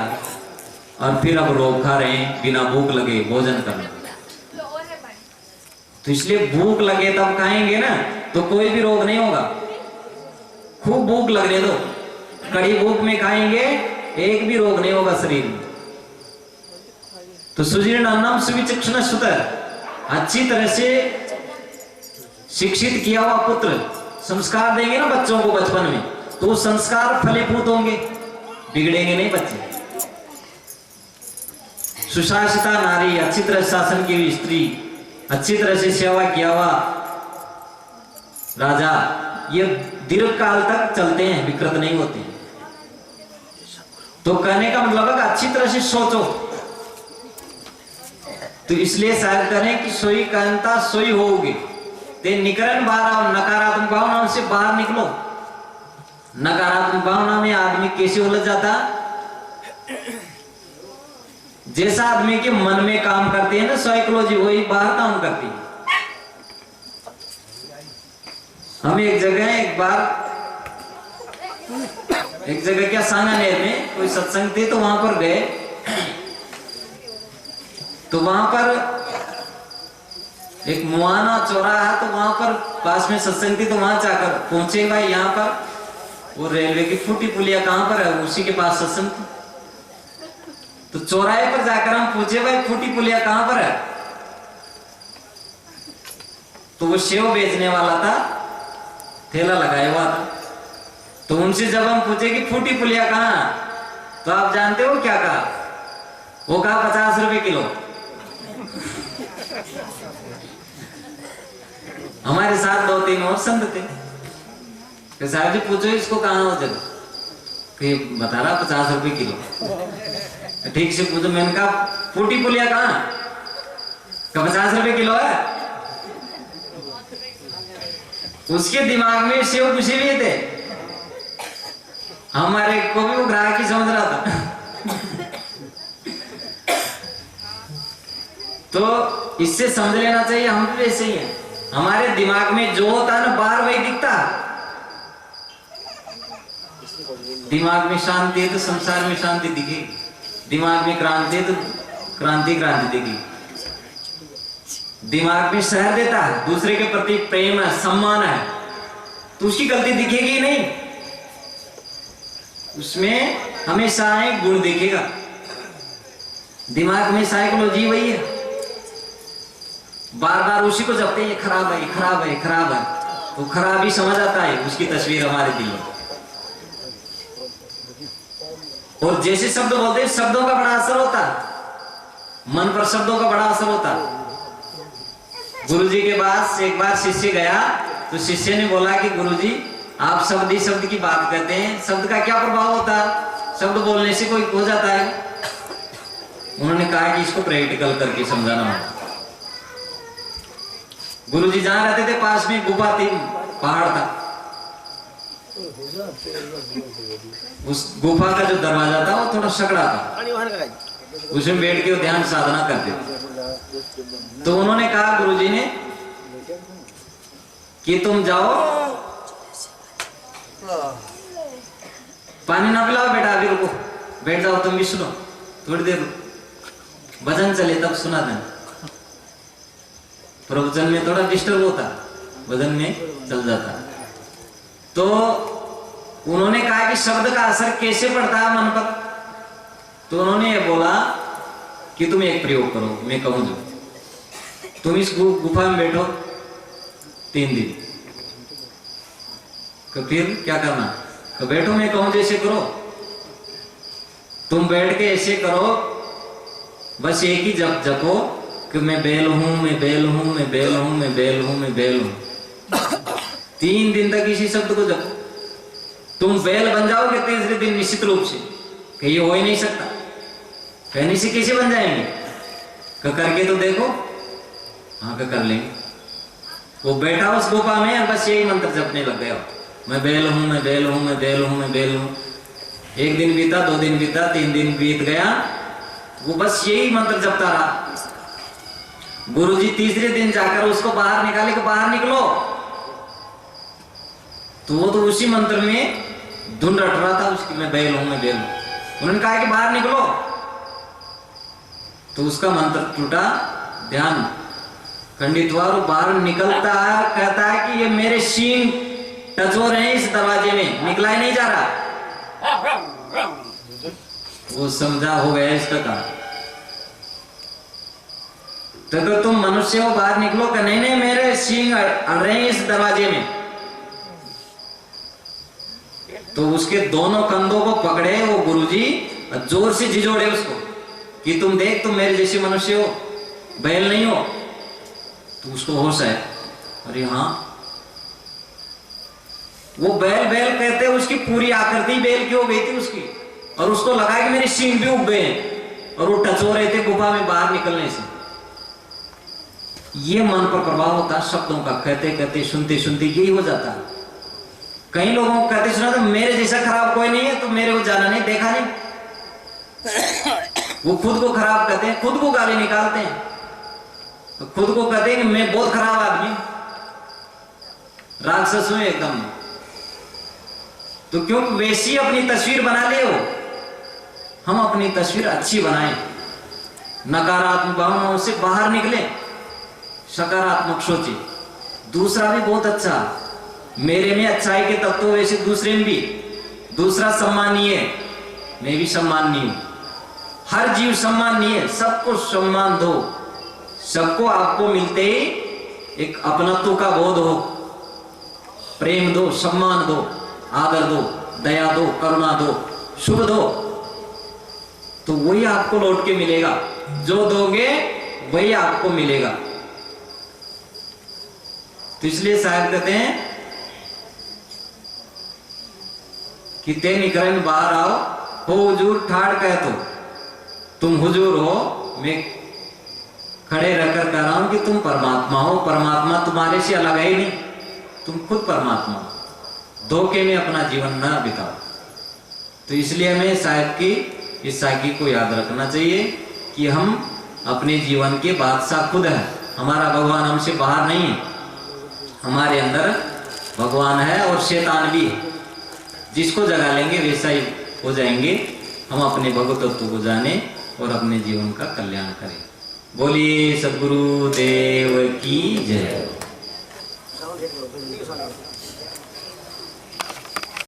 और फिर अब रोग खा रहे हैं बिना भूख लगे भोजन करने। तो इसलिए भूख लगे तब खाएंगे ना तो कोई भी रोग नहीं होगा। खूब भूख लगने दो, कड़ी भूख में खाएंगे एक भी रोग नहीं होगा शरीर में। तो सुजीर्ण अन्नम सुविचक्षण सुत, अच्छी तरह से शिक्षित किया हुआ पुत्र, संस्कार देंगे ना बच्चों को बचपन में तो संस्कार फलीभूत होंगे, बिगड़ेंगे नहीं बच्चे। सुशासिता नारी, अच्छी तरह शासन की हुई स्त्री, अच्छी तरह से सेवा किया हुआ राजा, ये दीर्घ काल तक चलते हैं, विकृत नहीं होते। तो कहने का मतलब है अच्छी तरह से सोचो। तो इसलिए शायद करें कि सोई कहता सोई होगे, ते निकरण बाहर आओ, नकारात्मक भावनाओं से बाहर निकलो। नकारात्मक भावना में आदमी कैसे उलझ जाता? जैसा आदमी के मन में काम करती है ना साइकोलॉजी, वही बाहर काम करती है। हम एक जगह क्या सांगानेर में कोई सत्संग थे, तो वहां पर गए। तो वहां पर एक मुआना चौराहा, तो वहां पर पास में सत्संग थी, तो वहां जाकर पहुंचे भाई। यहाँ पर वो रेलवे की फूटी पुलिया कहां पर है, उसी के पास सत्संग थी। तो चौराहे पर जाकर हम पूछे भाई फूटी पुलिया कहां पर है? तो वो सेव बेचने वाला था, ठेला लगाया हुआ था। तो उनसे जब हम पूछे कि फूटी पुलिया कहां, तो आप जानते हो क्या कहा? वो कहा 50 रुपए किलो। हमारे साथ 2-3 और संत थे। तो साहब जी पूछो इसको कहां हो जगह, कि बता रहा 50 रुपए किलो। ठीक से पूछो, मैंने कहा फूटी पुलिया कहां? 50 रुपए किलो है। उसके दिमाग में सेव कुछ भी थे, हमारे को भी वो ग्राहक ही समझ रहा था। तो इससे समझ लेना चाहिए हम भी वैसे ही हैं। हमारे दिमाग में जो होता है ना बाहर वही दिखता। दिमाग में शांति है तो संसार में शांति दिखेगी, दिमाग में क्रांति है तो क्रांति दिखेगी। दिमाग में शहर देता है, दूसरे के प्रति प्रेम है, सम्मान है, तो उसकी गलती दिखेगी ही नहीं, उसमें हमेशा एक गुण दिखेगा। दिमाग में साइकोलॉजी वही है, बार बार उसी को जपते ये खराब है, ये खराब है, ये खराब है, तो खराब ही समझ आता है उसकी तस्वीर हमारे दिल में। और जैसे शब्द बोलते हैं, शब्दों का बड़ा असर होता है, मन पर शब्दों का बड़ा असर होता है। गुरुजी के पास एक बार शिष्य गया, तो शिष्य ने बोला कि गुरुजी आप शब्द ही शब्द की बात करते हैं, शब्द का क्या प्रभाव होता है? शब्द बोलने से कोई हो जाता है? उन्होंने कहा कि इसको प्रैक्टिकल करके समझाना होगा। गुरुजी जहां रहते थे पास में गुफा थी, पहाड़ था। उस गुफा का जो दरवाजा था वो थोड़ा सकड़ा था, उसमें बैठ के वो ध्यान साधना करते थे। तो उन्होंने कहा गुरुजी ने कि तुम जाओ, पानी ना पिलाओ बेटा, अभी रुको, बैठ जाओ, तुम भी सुनो, थोड़ी देर भजन चले तब सुना देना। प्रवचन में थोड़ा डिस्टर्ब होता, भजन में चल जाता। तो उन्होंने कहा कि शब्द का असर कैसे पड़ता है मन पर? तो उन्होंने ये बोला कि तुम एक प्रयोग करो, मैं कहूं जो तुम इस गुफा में बैठो 3 दिन। तो फिर क्या करना? तो बैठो, मैं कहूं जैसे करो। तुम बैठ के ऐसे करो, बस एक ही जप जपो कि मैं बैल हूं, मैं बैल हूं, मैं बैल हूं, मैं बैल हूं, मैं बैल हूं। 3 दिन तक इसी शब्द को जपो। तुम बैल बन जाओगे तीसरे दिन निश्चित रूप से, कि ये हो ही नहीं सकता, कहने से कैसे बन जाएंगे? करके तो देखो। हाँ कर लेंगे। वो बैठा उस गुफा में और बस यही मंत्र जपने लग गया, मैं बैल हूं, मैं बैल हूं, मैं बैल हूं, मैं बैल हूं। 1 दिन बीता, 2 दिन बीता, 3 दिन बीत गया, वो बस यही मंत्र जपता रहा। गुरुजी तीसरे दिन जाकर उसको बाहर निकाले कि बाहर निकलो, तो वो तो उसी मंत्र में धुन रट रहा था उसकी, मैं बैल हूं, मैं बैल हूं। उन्होंने कहा कि बाहर निकलो, तो उसका मंत्र टूटा, ध्यान खंडित हुआ, और बाहर निकलता है, कहता है कि ये मेरे सींग टच हो रहे हैं इस दरवाजे में, निकला ही नहीं जा रहा। वो समझा हो गया इसका काम। तो अगर तुम मनुष्य हो, बाहर निकलो, कि नहीं नहीं मेरे सींग अड़ रहे हैं इस दरवाजे में, तो उसके दोनों कंधों को पकड़े वो गुरुजी, जोर से झिझोड़े उसको कि तुम देख, तुम मेरे जैसे मनुष्य हो, बैल नहीं हो। तो उसको होश है, अरे हाँ, वो बैल बैल कहते, उसकी पूरी आकृति बैल की हो गई थी उसकी, और उसको लगा कि मेरे सींग भी उग गए हैं, और वो टच हो रहे थे गुफा में बाहर निकलने से। ये मन पर प्रभाव होता है शब्दों का, कहते कहते सुनते सुनते यही हो जाता है। कई लोगों को कहते सुना तो मेरे जैसा खराब कोई नहीं है, तो मेरे को जाना नहीं, देखा नहीं। वो खुद को खराब कहते हैं, खुद को गाली निकालते हैं, तो खुद को कहते हैं कि मैं बहुत खराब आदमी, राक्षस हूं एकदम। तो क्यों वैसी अपनी तस्वीर बना ले हो? हम अपनी तस्वीर अच्छी बनाएं, नकारात्मक भावनाओं से बाहर निकले, सकारात्मक सोचे। दूसरा भी बहुत अच्छा, मेरे में अच्छाई के तत्व वैसे दूसरे में भी। दूसरा सम्मानीय है, मैं भी सम्माननीय हूं। हर जीव सम्माननीय है, सबको सम्मान दो। सबको आपको मिलते ही एक अपनत्व का बोध हो, प्रेम दो, सम्मान दो, आदर दो, दया दो, करुणा दो, शुभ दो, तो वही आपको लौट के मिलेगा। जो दोगे वही आपको मिलेगा। तो इसलिए साहब कहते हैं कि ते निकरन बाहर आओ, हो हुजूर ठाड़ कह तो तुम हुजूर हो। मैं खड़े रहकर कह रहा हूं कि तुम परमात्मा हो। परमात्मा तुम्हारे से अलग है ही नहीं, तुम खुद परमात्मा हो। धोखे में अपना जीवन न बिताओ। तो इसलिए हमें साहिब की इस साखी को याद रखना चाहिए कि हम अपने जीवन के बादशाह खुद हैं। हमारा भगवान हमसे बाहर नहीं है, हमारे अंदर भगवान है और शैतान भी है। जिसको जगा लेंगे वैसा ही हो जाएंगे। हम अपने भगवत तत्व को जाने और अपने जीवन का कल्याण करें। बोलिए सद्गुरु देव की जय।